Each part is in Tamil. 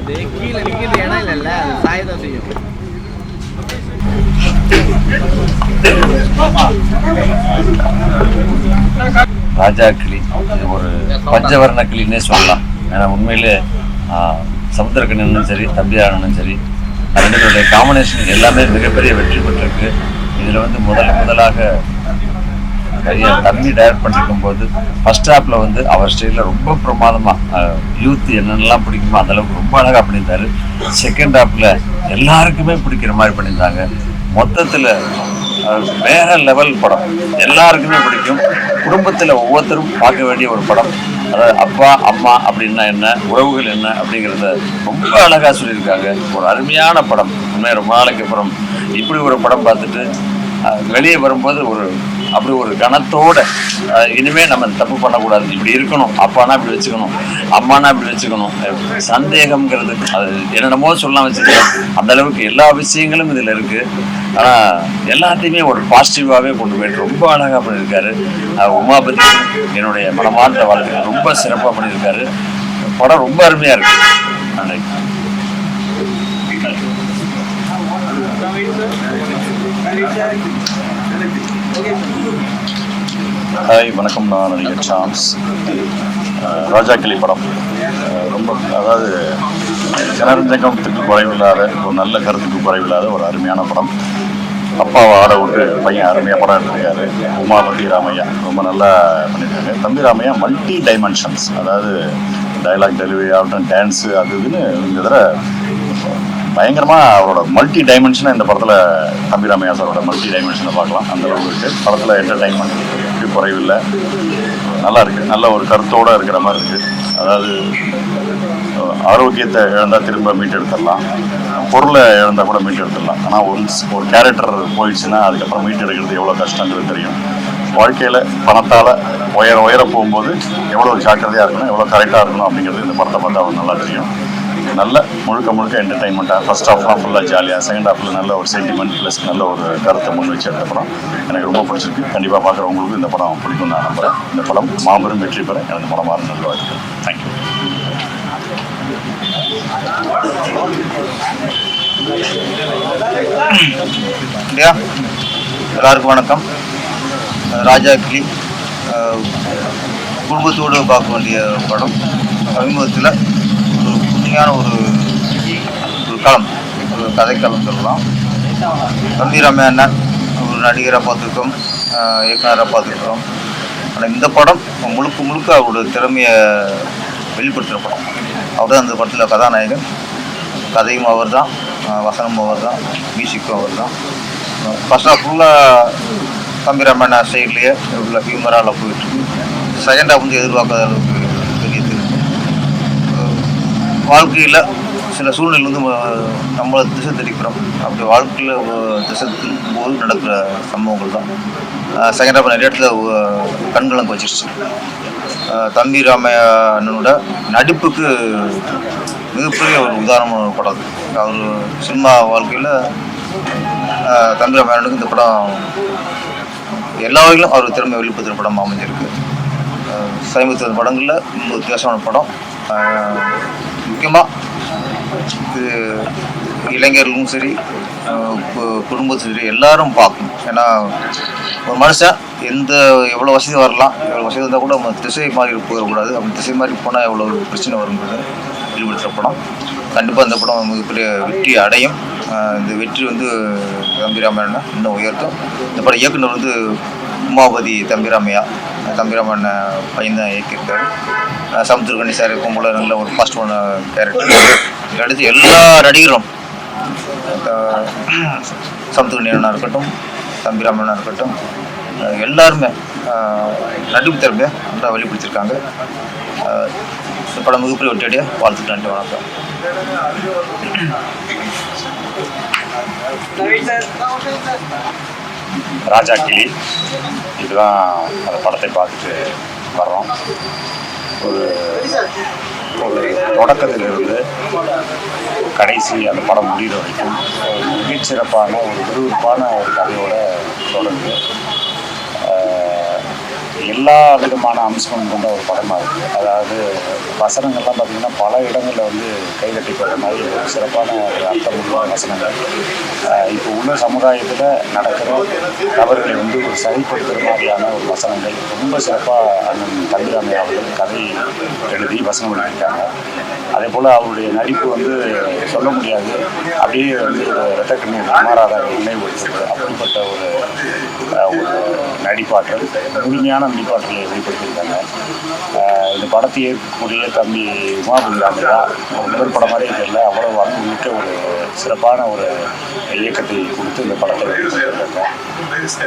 அது கீழே நிற்கிறது இடம் இல்லைல்ல, அது சாயதான் செய்யும். ராஜா கிளி ஒரு பஞ்சவர்ண கிளின்னே சொல்லலாம். ஏன்னா உண்மையிலே சமுத்திரக்கண்ணனும் சரி தம்பியாரனும் சரி அவங்களுடைய காம்பினேஷன் எல்லாமே மிகப்பெரிய வெற்றி பெற்றிருக்கு. இதில் வந்து முதலாக தம்பி டைரக்ட் பண்ணிருக்கும் போது ஃபர்ஸ்ட் ஹாப்ல வந்து அவர் ஸ்டைலில் ரொம்ப பிரமாதமாக யூத் என்னென்னலாம் பிடிக்குமோ அந்தளவுக்கு ரொம்ப அழகாக பண்ணியிருந்தாரு. செகண்ட் ஹாப்ல எல்லாருக்குமே பிடிக்கிற மாதிரி பண்ணியிருந்தாங்க. மொத்தத்தில் வேற லெவல் படம், எல்லாருக்குமே பிடிக்கும். குடும்பத்தில் ஒவ்வொருத்தரும் பார்க்க வேண்டிய ஒரு படம். அதாவது அப்பா அம்மா அப்படின்னா என்ன, உறவுகள் என்ன அப்படிங்கிறத ரொம்ப அழகாக சொல்லியிருக்காங்க. ஒரு அருமையான படம். உண்மையாக ரொம்ப நாளைக்கு அப்புறம் இப்படி ஒரு படம் பார்த்துட்டு வெளியே வரும்போது அப்படி ஒரு கணத்தோட இனிமேல் நம்ம தப்பு பண்ணக்கூடாது, இப்படி இருக்கணும், அப்பானா இப்படி வச்சுக்கணும், அம்மானா இப்படி வச்சுக்கணும், சந்தேகம்ங்கிறது அது என்னென்னமோ சொல்லலாம் வச்சுக்கலாம். அந்த அளவுக்கு எல்லா விஷயங்களும் இதில் இருக்குது. ஆனால் எல்லாத்தையுமே ஒரு பாசிட்டிவாகவே கொண்டு போயிட்டு ரொம்ப அழகாக பண்ணியிருக்காரு. உமாபதி என்னுடைய மனமார்ந்த வாழ்க்கை ரொம்ப சிறப்பாக பண்ணியிருக்காரு. படம் ரொம்ப அருமையாக இருக்குது. நன்றி. ஹாய், வணக்கம். நான் நடிகர் சாம்ஸ். ராஜா கிளி படம் ரொம்ப, அதாவது ஜனரஞ்சகத்துக்கு குறைவில்லாத ஒரு நல்ல கருத்துக்கு குறைவில்லாத ஒரு அருமையான படம். அப்பாவை ஆட விட்டு பையன் அருமையாக படம் எடுத்திருக்காரு. உமாபதி ராமையா ரொம்ப நல்லா பண்ணியிருக்காங்க. தம்பி ராமையா மல்டி டைமென்ஷன்ஸ், அதாவது டைலாக் டெலிவரி ஆகட்டும், டான்ஸு அது இதுன்னு இந்த தடவை பயங்கரமாக அவரோட மல்டி டைமென்ஷனாக இந்த படத்தில் தம்பி ராமையா சாரோட மல்டி டைமென்ஷனை பார்க்கலாம். அந்த அளவுக்கு இருக்குது படத்தில். என்டர்டைன்மெண்ட் குறைவில்லை, நல்லா இருக்குது. நல்ல ஒரு கருத்தோடு இருக்கிற மாதிரி இருக்குது. அதாவது ஆரோக்கியத்தை இழந்தால் திரும்ப மீட்டெடுத்துடலாம், பொருளை இழந்தால் கூட மீட்டெடுத்துடலாம். ஆனால் ஒரு கேரக்டர் போயிடுச்சுன்னா அதுக்கப்புறம் மீட்டெடுக்கிறது எவ்வளோ கஷ்டங்கிறது தெரியும். வாழ்க்கையில் பணத்தால் உயர போகும்போது எவ்வளோ ஜாக்கிரதையாக இருக்கணும், எவ்வளோ கரெக்டாக இருக்கணும் அப்படிங்கிறது இந்த படத்தை பார்த்தா அவருக்கு நல்லா தெரியும். நல்ல முழுக்க என்டர்டைன்மெண்ட்டாக ஃபர்ஸ்ட் ஹாஃப்லாம் ஃபுல்லாக ஜாலியாக, செகண்ட் ஹாஃபில் நல்ல ஒரு சென்டிமெண்ட் ப்ளஸ் நல்ல ஒரு கருத்தை முன் வச்சு எடுத்த படம் எனக்கு ரொம்ப பிடிச்சிருக்கு. கண்டிப்பாக பார்க்குறவங்களுக்கு இந்த படம் பிடிக்கும்னு நான் நம்புகிறேன். இந்த படம் மாபெரும் வெற்றி பெற எனக்கு மனமார்ந்த நல்ல வாழ்த்துக்கள். தேங்க்யூ. எல்லாருக்கும் வணக்கம். ராஜா கிளி குடும்பத்தோடு பார்க்க வேண்டிய படம். சமீபத்தில் ஒரு புதுமையான ஒரு களம், ஒரு கதைக்களம் சொல்லலாம். தம்பி ராமையா அண்ணன் ஒரு நடிகராக பார்த்துருக்கோம், இயக்குனராக பார்த்துருக்கோம். ஆனால் இந்த படம் முழுக்க அவரோட திறமையை வெளிப்படுத்துகிற படம். அவர் தான் அந்த படத்தில் கதாநாயகன். கதையும் அவர் தான், வசனமும் அவர் தான், மியூசிக்கும் அவர் தான். ஃபர்ஸ்ட் ஆஃப் ஃபுல்லாக தம்பி ராமையா சைட்லேயே உள்ள ஹியூமரால் போயிட்டுருக்கு. செகண்ட் ஹாஃப் வந்து எதிர்பார்க்காத அளவுக்கு பெரிய திருப்பு. வாழ்க்கையில் சில சூழ்நிலை வந்து நம்மளை திசை திருப்பிடும். அப்படி வாழ்க்கையில் திசை திருப்பும்போது நடக்கிற சம்பவங்கள் தான் செகண்ட் ஹாஃப் நிறைய இடத்துல கண்கலங்க வச்சிருச்சு. தம்பி ராமையா அண்ணனோட நடிப்புக்கு மிகப்பெரிய ஒரு உதாரணமான படம். அவர் சினிமா வாழ்க்கையில் தம்பி ராமையா அண்ணனுக்கு இந்த படம் எல்லா வகையிலும் அவர் திறமை வெளிப்படுத்துகிற படம் அமைஞ்சிருக்கு. சமீபத்திய படங்களில் ரொம்ப வித்தியாசமான படம். முக்கியமாக இது இளைஞர்களும் சரி, குடும்பத்தும் சரி, எல்லாரும் பார்க்கணும். ஏன்னா ஒரு மனுஷன் எவ்வளோ வசதி வரலாம், எவ்வளோ வசதி இருந்தால் கூட நம்ம திசை மாறி போயிடக்கூடாது. அப்படி திசை மாறி போனால் எவ்வளோ பிரச்சனை வருங்கிறது வெளிப்படுத்துகிற படம். கண்டிப்பாக இந்த படம் மிகப்பெரிய வெற்றி அடையும். இந்த வெற்றி வந்து தம்பி ராமையா இன்னும் உயர்த்தும். இந்த படம் இயக்குனர் வந்து உமாபதி தம்பி ராமையா பையன் தான் இயக்கியிருக்காரு. சமுத்திரக்கண்ணி சார் இருக்கும் போல நல்ல ஒரு ஃபர்ஸ்ட் ஒன் கேரக்டர் எடுத்து எல்லா நடிகரும், சமுத்திரக்கண்ணி அண்ணா இருக்கட்டும், தம்பி ராமையா இருக்கட்டும், எல்லாருமே நடிப்பு திறமையை நல்லா வெளிப்படுத்தியிருக்காங்க. இந்த படம் மிகப்பெரிய வெற்றியடைய வாழ்த்துக்கள். நன்றி, வணக்கம். ராஜா கிளி இதுதான் அந்த படத்தை பார்த்துட்டு வர்றோம். ஒரு தொடக்கத்திலிருந்து கடைசி அந்த படம் முடிகிற வரைக்கும் மிகச்சிறப்பான ஒரு விறுவிறுப்பான ஒரு கதையோட தொடர்ந்து எல்லா விதமான அம்சமும் கொண்ட ஒரு படமாக இருக்குது. அதாவது வசனங்கள்லாம் பார்த்திங்கன்னா பல இடங்களில் வந்து கைதட்டி போடுற மாதிரி ஒரு சிறப்பான ஒரு அர்த்தமுள்ள வசனங்கள். இப்போ உள்ள சமுதாயத்தில் நடக்கிற தவறுகளை வந்து ஒரு சரிப்படுத்துகிற மாதிரியான ஒரு வசனங்கள் ரொம்ப சிறப்பாக அண்ணன் தம்பிராமையா அவர்கள் கதை எழுதி வசனம் எழுதியிருக்காங்க. அதே போல் அவருடைய நடிப்பு வந்து சொல்ல முடியாது, அப்படியே வந்து இரத்த கண்ணீர் குமாராதாவை நினைவுபடுத்துறது. அப்படிப்பட்ட ஒரு நடிப்பாற்றல், முழுமையான நடிப்பாற்றலை வெளிப்படுத்தியிருக்காங்க. இந்த படத்தை ஏற்கக்கூடிய தம்பி உமாபதிராமையா முதல் படம் மாதிரி தெரியல, அவ்வளவு அன்புமிக்க ஒரு சிறப்பான ஒரு இயக்கத்தை கொடுத்து இந்த படத்தை வெளிப்படுத்தியிருக்காங்க.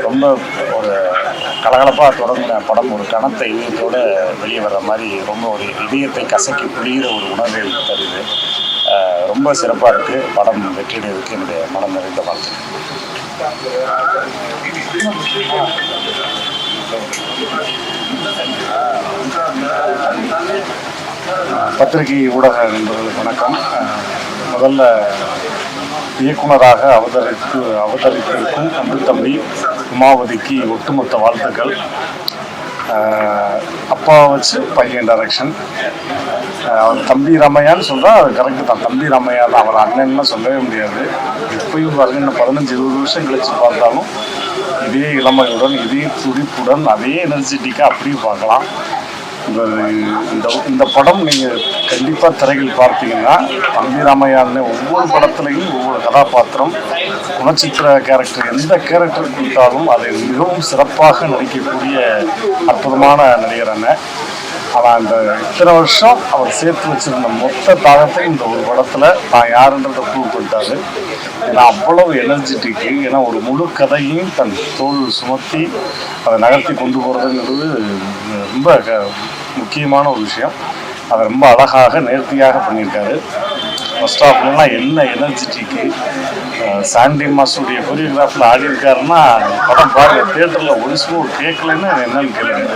ரொம்ப ஒரு கலகலப்பாக தொடங்கின படம் ஒரு கனத்த இதயத்தோடு வெளியே வர்ற மாதிரி ரொம்ப ஒரு இதயத்தை கசக்கி புரிகிற ஒரு உணர்வை தருது. ரொம்ப சிறப்பாக இருக்குது. படம் வெற்றியடைவதற்கு என்னுடைய மனம் நிறைந்த வாழ்த்து. பத்திரிகை ஊடக நண்பர்களுக்கு வணக்கம். முதல்ல இயக்குனராக அவதரித்திருக்கும் அன்பு தம்பி உமாவதிக்கு ஒட்டுமொத்த வாழ்த்துக்கள். அப்பா வச்சு பையன் டைரக்ஷன். அவர் தம்பி ராமையான்னு சொல்கிறால் அது கரெக்டு தான், தம்பி ராமையா தான், அவர் அண்ணன்லாம் சொல்லவே முடியாது. இப்பயும் பாருங்க, இன்னும் 15-20 வருஷம் கழிச்சு பார்த்தாலும் இதே இளமையுடன், இதே துடிப்புடன், அதே எனர்ஜெட்டிக்காக அப்படியும் பார்க்கலாம். இந்த படம் நீங்கள் கண்டிப்பாக திரையில் பார்த்தீங்கன்னா தம்பி ராமையான்னு ஒவ்வொரு படத்துலையும் ஒவ்வொரு கதாபாத்திரம், குணச்சித்திர கேரக்டர், எந்த கேரக்டர் கொடுத்தாலும் அதை மிகவும் சிறப்பாக நடிக்கக்கூடிய அற்புதமான நடிகர் அண்ணன். ஆனால் இந்த இத்தனை வருஷம் அவர் சேர்த்து வச்சிருந்த மொத்த தாகத்தை இந்த ஒரு படத்தில் தான் யாருன்றதை ப்ரூவ் பண்ணிட்டாரு. ஏன்னா அவ்வளவு எனர்ஜெட்டிக்கு, ஏன்னா ஒரு முழு கதையும் தன் தோல் சுமத்தி அதை நகர்த்தி கொண்டு போகிறதுங்கிறது ரொம்ப முக்கியமான ஒரு விஷயம். அதை ரொம்ப அழகாக நேர்த்தியாக பண்ணியிருக்காரு. ஃபர்ஸ்ட் ஆஃப்லாம் என்ன எனர்ஜெட்டிக்கு சாண்டி மாஸ்டருடைய கொரியோகிராஃபில் ஆடி இருக்காருன்னா படம் பாருங்கள். தியேட்டரில் ஒன்ஸ் மோர் கேட்கலன்னு என்னன்னு கேளுங்க.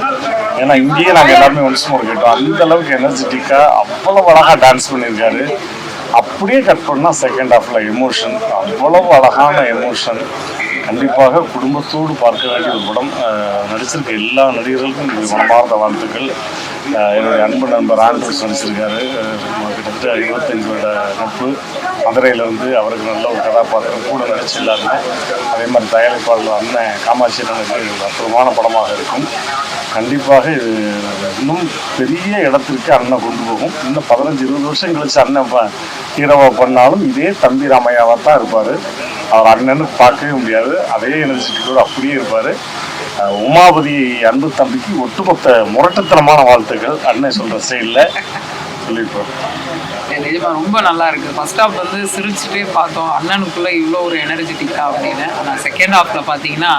ஏன்னா இங்கேயே நாங்கள் எல்லாருமே ஒன்ஸ் மோர் கேட்டோம். அந்த அளவுக்கு எனர்ஜெட்டிக்காக அவ்வளவு அழகாக டான்ஸ் பண்ணியிருக்காரு. அப்படியே கட் பண்ணால் செகண்ட் ஹாஃபில் எமோஷன், அவ்வளவு அழகான எமோஷன். கண்டிப்பாக குடும்பத்தோடு பார்க்க வேண்டிய ஒரு படம். நடிச்சிருக்க எல்லா நடிகர்களுக்கும் மனமார்ந்த வாழ்த்துக்கள். என்னுடைய அன்பு நண்பர் ஆண்ட்ரூஸ் நடிச்சிருக்காரு. கிட்டத்தட்ட 25 வருட நட்பு. மதுரையில் வந்து அவருக்கு நல்ல ஒரு கதாபாத்திரம் கூட நடிச்சு எல்லாருமே. அதே மாதிரி தயாரிப்பாளர் அண்ணன் காமாட்சி அண்ணனுக்கு அற்புதமான படமாக இருக்கும். கண்டிப்பாக இது இன்னும் பெரிய இடத்திற்கு அண்ணன் கொண்டு போகும். இன்னும் 15-20 வருஷம் கழிச்சு அண்ணன் ஹீரோவாக பண்ணாலும் இதே தம்பி ராமையாவாக தான் இருப்பார். அவர் அண்ணன்னு பார்க்கவே முடியாது. அதே எனர்ஜெட்டிக்கோடு அப்படியே இருப்பார். உமாபதி அன்பு தம்பிக்கு ஒட்டுமொத்த முரட்டுத்தனமான வாழ்த்துக்கள். அண்ணன் சொல்கிற ஸ்டைலில் சொல்லியிருப்பார். நிஜமாக ரொம்ப நல்லா இருக்குது. ஃபர்ஸ்ட் ஹாஃப் வந்து சிரிச்சுட்டே பார்த்தோம், அண்ணனுக்குள்ளே இவ்வளோ ஒரு எனர்ஜெட்டிக்கா அப்படின்னு. ஆனால் செகண்ட் ஹாஃபில் பார்த்தீங்கன்னா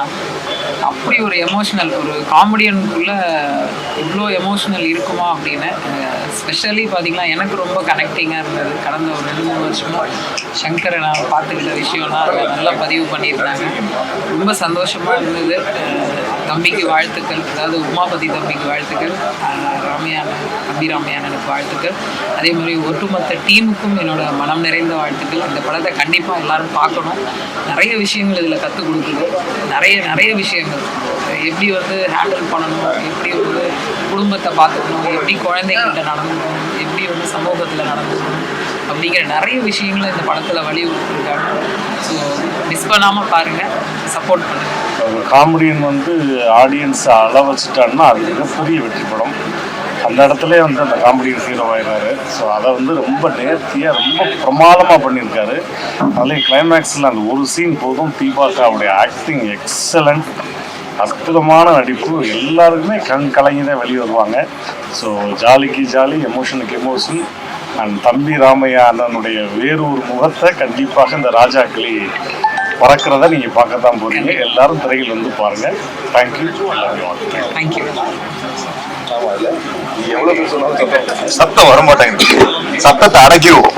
அப்படி ஒரு எமோஷ்னல், ஒரு காமெடியனுக்குள்ளே இவ்வளோ எமோஷ்னல் இருக்குமா அப்படின்னு. ஸ்பெஷலி பார்த்திங்கன்னா எனக்கு ரொம்ப கனெக்டிங்காக இருந்தது. கடந்த ஒரு 2-3 வருஷமாக சங்கரை நான் பார்த்துக்கிட்ட விஷயம்னா அதை நல்லா பதிவு பண்ணியிருந்தாங்க. ரொம்ப சந்தோஷமாக இருந்தது. தம்பிக்கு வாழ்த்துக்கள், அதாவது உமாபதி தம்பிக்கு வாழ்த்துக்கள், தம்பி ராமையானனுக்கு வாழ்த்துக்கள். அதே மாதிரி ஒட்டுமொத்த டீமுக்கும் என்னோட மனம் நிறைந்த வாழ்த்துக்கள். இந்த படத்தை கண்டிப்பாக எல்லாரும் பார்க்கணும். நிறைய விஷயங்கள் இதில் கற்றுக் கொடுக்குது. நிறைய விஷயங்கள் எப்படி வந்து ஹேண்டில் பண்ணணும், எப்படி வந்து குடும்பத்தை பார்த்துக்கணும், எப்படி குழந்தைங்கள்ட்ட நடந்துக்கணும், எப்படி வந்து சமூகத்தில் நடந்துக்கணும் அப்படிங்கிற நிறைய விஷயங்களை இந்த படத்தில் வலியுறுத்திருக்காங்க. ஸோ மிஸ் பண்ணாமல் பாருங்கள், சப்போர்ட் பண்ணுங்கள். ஒரு காமெடியன் வந்து ஆடியன்ஸை அள வச்சுட்டான்னா அது மிகப்பெரிய வெற்றி படம். அந்த இடத்துல வந்து அந்த காமெடியன் ஹீரோ ஆயிடுறாரு. ஸோ அதை வந்து ரொம்ப நேர்த்தியாக ரொம்ப பிரமாதமாக பண்ணியிருக்காரு. அதுலேயும் கிளைமேக்ஸில் அந்த ஒரு சீன் போதும். தீபாக்காவுடைய ஆக்டிங் எக்ஸலண்ட், அற்புதமான நடிப்பு. எல்லாருக்குமே கலங்கி தான் வெளியே வருவாங்க. ஸோ ஜாலிக்கு ஜாலி, எமோஷனுக்கு எமோஷன். அண்ட் தம்பி ராமையா அண்ணனுடைய வேறு ஒரு முகத்தை கண்டிப்பாக இந்த ராஜாக்களி பறக்கிறத நீங்கள் பார்க்க தான் போகிறீங்க. எல்லாரும் திரையில் வந்து பாருங்கள். தேங்க்யூ. தேங்க்யூ. சத்தம் வர மாட்டாங்க, சத்தத்தை அடக்கிடுவோம்.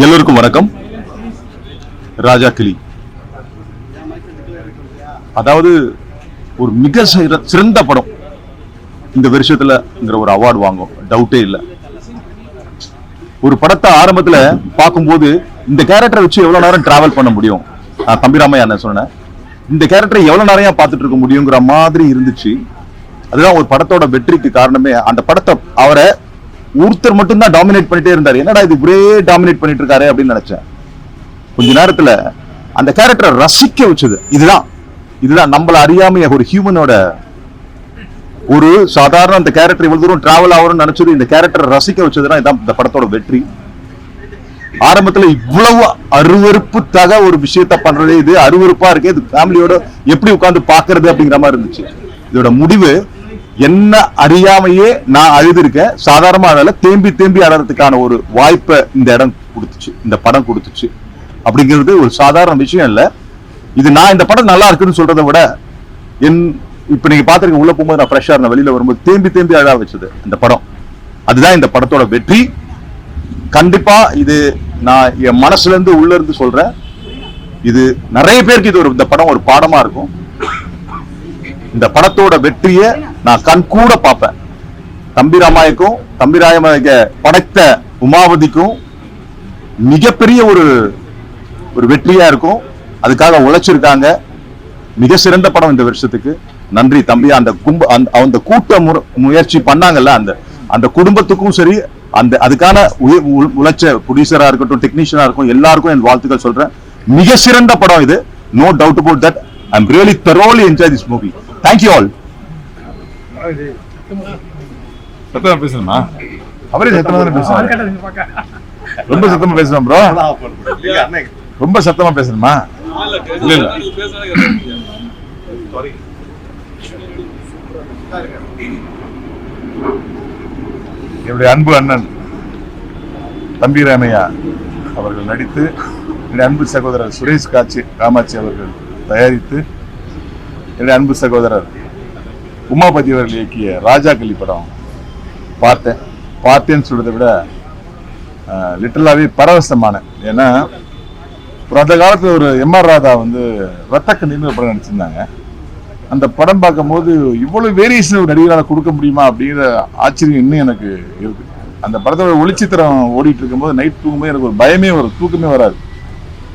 எல்லோருக்கும் வணக்கம். ராஜா கிளி அதாவது ஒரு மிக சிறந்த படம் இந்த வருஷத்துலங்கிற ஒரு அவார்டு வாங்கும், டவுட்டே இல்லை. ஒரு படத்தை ஆரம்பத்துல பார்க்கும்போது இந்த கேரக்டரை வச்சு எவ்வளவு நேரம் டிராவல் பண்ண முடியும், தம்பிராமையா என்ன சொன்னேன், இந்த கேரக்டரை எவ்வளவு நேரம் பார்த்துட்டு இருக்க முடியுங்கிற மாதிரி இருந்துச்சு. அதுதான் ஒரு படத்தோட வெற்றிக்கு காரணமே. அந்த படத்தை அவரை ஒருத்தர் மட்டும்தான் டாமினேட் பண்ணிட்டே இருந்தாரு. என்னடா இது ஒரே டாமினேட் பண்ணிட்டு இருக்காரு அப்படின்னு நினைச்சேன். கொஞ்ச நேரத்துல அந்த கேரக்டரை ரசிக்க வச்சது இதுதான் நம்மள அறியாமைய ஒரு ஹியூமனோட ஒரு சாதாரண அந்த கேரக்டர் இவ்வளவு தூரம் டிராவல் ஆகும்னு நினைச்சது, இந்த கேரக்டரை ரசிக்க வச்சதுதான் இதான் இந்த படத்தோட வெற்றி. ஆரம்பத்துல இவ்வளவு அருவருப்பு ஒரு விஷயத்த பண்றதே இது அருவருப்பா இருக்கு, இது ஃபேமிலியோட எப்படி உட்கார்ந்து பாக்குறது அப்படிங்கிற மாதிரி இருந்துச்சு. இதோட முடிவு என்ன அறியாமையே நான் அழுதுருக்கேன். சாதாரண அழல தேம்பி அழறதுக்கான ஒரு வாய்ப்பை இந்த இடம் கொடுத்துச்சு, இந்த படம் கொடுத்துச்சு. அப்படிங்கிறது ஒரு சாதாரண விஷயம் இல்ல. இது நான் இந்த படம் நல்லா இருக்குன்னு சொல்றதை விட இப்ப நீங்க பாத்துருக்க உள்ள போகும்போது நான் ஃப்ரெஷ்ஷா இருந்தேன், வெளியில வரும்போது தேம்பி அழ வச்சது இந்த படம். அதுதான் இந்த படத்தோட வெற்றி. கண்டிப்பா இது நான் என் மனசுல இருந்து உள்ள இருந்து சொல்றேன். இது நிறைய பேருக்கு இது இந்த படம் ஒரு பாடமா இருக்கும். இந்த படத்தோட வெற்றியை நான் கண்கூட பார்ப்பேன். தம்பிராமாய்க்கும் தம்பிராமாய்க்க படைத்த உமாவதிக்கும் மிகப்பெரிய ஒரு வெற்றியா இருக்கும். அதுக்காக உழைச்சிருக்காங்க. மிக சிறந்த படம் இந்த வருஷத்துக்கு. நன்றி தம்பி. அந்த கூட்ட முயற்சி பண்ணாங்கல்ல, அந்த குடும்பத்துக்கும் சரி, அதுக்கான உழைச்ச ப்ரொடியூசரா இருக்கட்டும், டெக்னீஷியனா இருக்கும், எல்லாருக்கும் என் வாழ்த்துக்கள் சொல்றேன். மிக சிறந்த படம் இது. No doubt about that. I'm really thoroughly enjoy this movie. Thank you all. சத்தமா பேசணுமா? அவரே சத்தமா தானே பேசுறாங்க. ரொம்ப சத்தமா பேசணும் ப்ரோ. ரொம்ப சத்தமா பேசணுமா? இல்ல என்னுடைய அன்பு அண்ணன் தம்பிராமையா அவர்கள் நடித்து, என்னுடைய அன்பு சகோதரர் சுரேஷ் காமாட்சி அவர்கள் தயாரித்து, என்னுடைய அன்பு சகோதரர் உமாபதி அவர்கள் இயக்கிய ராஜாக்களி படம் பார்த்தேன்னு சொல்றதை விட லிட்டரலாவே பரவசமான. ஏன்னா அந்த காலத்துல ஒரு எம்ஆர் ராதா ரத்தக்கண்ணீர்னு படம் நடிச்சிருந்தாங்க. அந்த படம் பார்க்கும்போது இவ்வளவு வேரியேஷன் ஒரு நடிகரால் கொடுக்க முடியுமா அப்படிங்கிற ஆச்சரியம் இன்னும் எனக்கு இருக்கு. அந்த படத்தோட ஒளிச்சித்திரம் ஓடிட்டு இருக்கும்போது நைட் தூங்கும்போது எனக்கு ஒரு பயமே வரும், தூக்கமே வராது.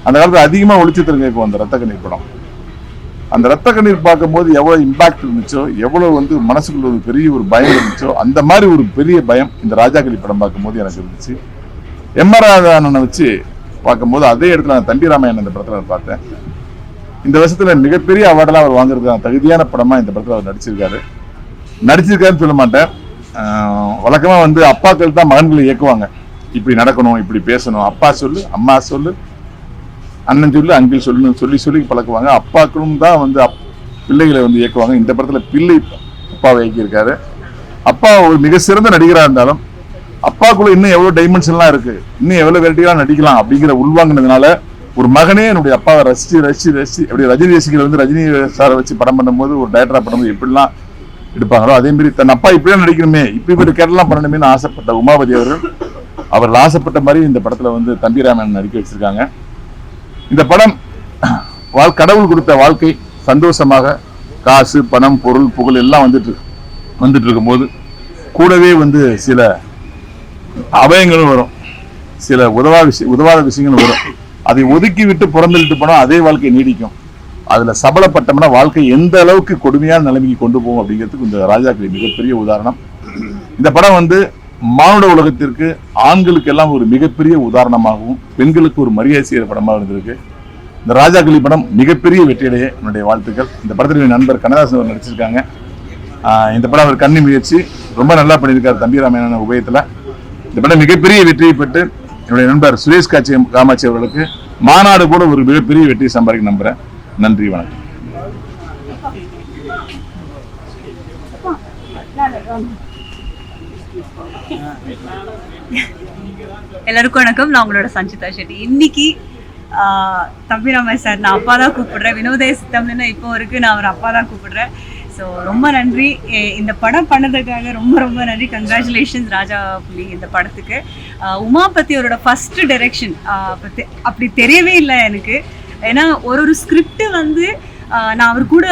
அந்த காலத்துல அதிகமா ஒளிச்சித்திரம் கேட்கும் அந்த ரத்தக்கண்ணீர் படம். அந்த ரத்தக்கண்ணீர் பார்க்கும்போது எவ்வளவு இம்பாக்ட் இருந்துச்சோ, எவ்வளவு மனசுக்குள்ள ஒரு பெரிய ஒரு பயம் இருந்துச்சோ, அந்த மாதிரி ஒரு பெரிய பயம் இந்த ராஜாக்களி படம் பார்க்கும்போது எனக்கு இருந்துச்சு. எம்ஆர் ராதாண்ணனை வச்சு பார்க்கும்போது அதே இடத்துல நான் தம்பிராமையன் இந்த படத்துல பார்த்தேன். இந்த வருஷத்துல மிகப்பெரிய அவார்டெல்லாம் அவர் வாங்குறதுக்கான தகுதியான படமா இந்த படத்துல அவர் நடிச்சிருக்காருன்னு சொல்ல மாட்டேன். வழக்கமா அப்பாக்கள் தான் மகன்களை இயக்குவாங்க. இப்படி நடக்கணும், இப்படி பேசணும், அப்பா சொல்லு, அம்மா சொல்லு, அண்ணன் சொல்லு, அங்கிள் சொல்லுன்னு சொல்லி பழக்குவாங்க. அப்பாக்களும் தான் பிள்ளைகளை இயக்குவாங்க. இந்த படத்துல பிள்ளை அப்பாவை இயக்கியிருக்காரு. அப்பா ஒரு மிக சிறந்த நடிகராக இருந்தாலும் அப்பாக்குள்ள இன்னும் எவ்வளவு டைமென்ஷன்லாம் இருக்கு, இன்னும் எவ்வளவு வெரைட்டிலாம் நடிக்கலாம் அப்படிங்கிற உள்வாங்கினதுனால ஒரு மகனே என்னுடைய அப்பாவை ரசிச்சு அப்படி ரஜினி ரசிகர்கள் ரஜினி சாரை வச்சு படம் பண்ணும்போது, ஒரு டைரக்டரா பண்ணும்போது எப்படிலாம் எடுப்பாங்களோ அதே மாதிரி தன் அப்பா இப்படிலாம் நடிக்கணுமே, இப்படி கேரளம் பண்ணணுமேனு ஆசைப்பட்ட உமாபதி அவர்கள் ஆசைப்பட்ட மாதிரி இந்த படத்துல தம்பிராமன் நடிக்க வச்சிருக்காங்க. இந்த படம் கடவுள் கொடுத்த வாழ்க்கை சந்தோஷமாக காசு, பணம், பொருள், புகழ் எல்லாம் வந்துட்டு இருக்கும்போது கூடவே சில அபயங்களும் வரும், சில உதவாத விஷயங்களும் வரும். அதை ஒதுக்கி விட்டு புறந்தளிட்டு போனா அதே வாழ்க்கை நீடிக்கும். அதுல சபலப்பட்டோம்னா வாழ்க்கை எந்த அளவுக்கு கொடுமையான நிலைமைக்கு கொண்டு போகும் அப்படிங்கிறதுக்கு இந்த ராஜாக்களி மிகப்பெரிய உதாரணம். இந்த படம் மானுட உலகத்திற்கு, ஆண்களுக்கு எல்லாம் ஒரு மிகப்பெரிய உதாரணமாகவும், பெண்களுக்கு ஒரு மரியாதை செய்கிற படமாக இருந்திருக்கு. இந்த ராஜாக்களி படம் மிகப்பெரிய வெற்றியடைய என்னுடைய வாழ்த்துக்கள். இந்த படத்தில் நண்பர் கண்ணதாசன் அவர் நடிச்சிருக்காங்க. இந்த படம் அவர் கன்னி முயற்சி ரொம்ப நல்லா பண்ணியிருக்காரு தம்பிராமையான உபயத்தில். இந்த படம் மிகப்பெரிய வெற்றியை பெற்று என்னுடைய நண்பர் சுரேஷ் காமாட்சி அவர்களுக்கு மாநாடு கூட ஒரு மிகப்பெரிய வெற்றியை சம்பாதிக்க நம்புறேன். நன்றி, வணக்கம். எல்லாருக்கும் வணக்கம். நான் உங்களோட சஞ்சிதா ஷெட்டி. இன்னைக்கு தம்பிராமையா சார் நான் அப்பா தான் கூப்பிடுறேன். வினோதய சித்தம்னு இப்போ இருக்கு, நான் அவர் அப்பா தான் கூப்பிடுறேன். ஸோ ரொம்ப நன்றி இந்த படம் பண்ணதுக்காக, ரொம்ப ரொம்ப நன்றி. கங்க்ராச்சுலேஷன்ஸ் ராஜா புலி இந்த படத்துக்கு. உமாபதியோட ஃபர்ஸ்ட் டைரக்ஷன் அப்படி தெரியவே இல்லை எனக்கு. ஏன்னா ஒரு ஸ்கிரிப்ட் நான் அவர் கூட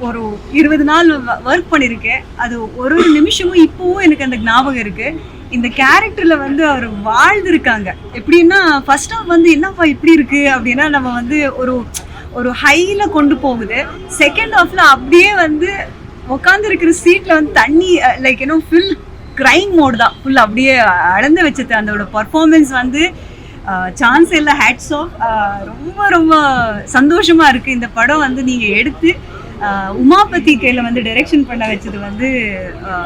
ஒரு 20 நாள் ஒர்க் பண்ணியிருக்கேன். அது ஒரு நிமிஷமும் இப்போவும் எனக்கு அந்த ஞாபகம் இருக்கு. இந்த கேரக்டர்ல வந்து அவர் வாழ்ந்துருக்காங்க. எப்படின்னா ஃபர்ஸ்ட் ஹாஃப் வந்து என்னப்பா இப்படி இருக்கு அப்படின்னா நம்ம வந்து ஒரு ஹைல கொண்டு போகுது. செகண்ட் ஹாஃப்ல அப்படியே வந்து உட்காந்து இருக்கிற சீட்ல வந்து தண்ணி லைக் ஃபுல் கிரைம் மோட் தான், ஃபுல் அப்படியே அளந்து வச்சது. அதோட பர்ஃபார்மன்ஸ் வந்து சான்ஸ் இல்லை, ஹேட்ஸ் ஆஃப். ரொம்ப ரொம்ப சந்தோஷமா இருக்கு. இந்த படம் வந்து நீங்க எடுத்து உமாபதி கையில வந்து டைரக்ஷன் பண்ண வச்சது வந்து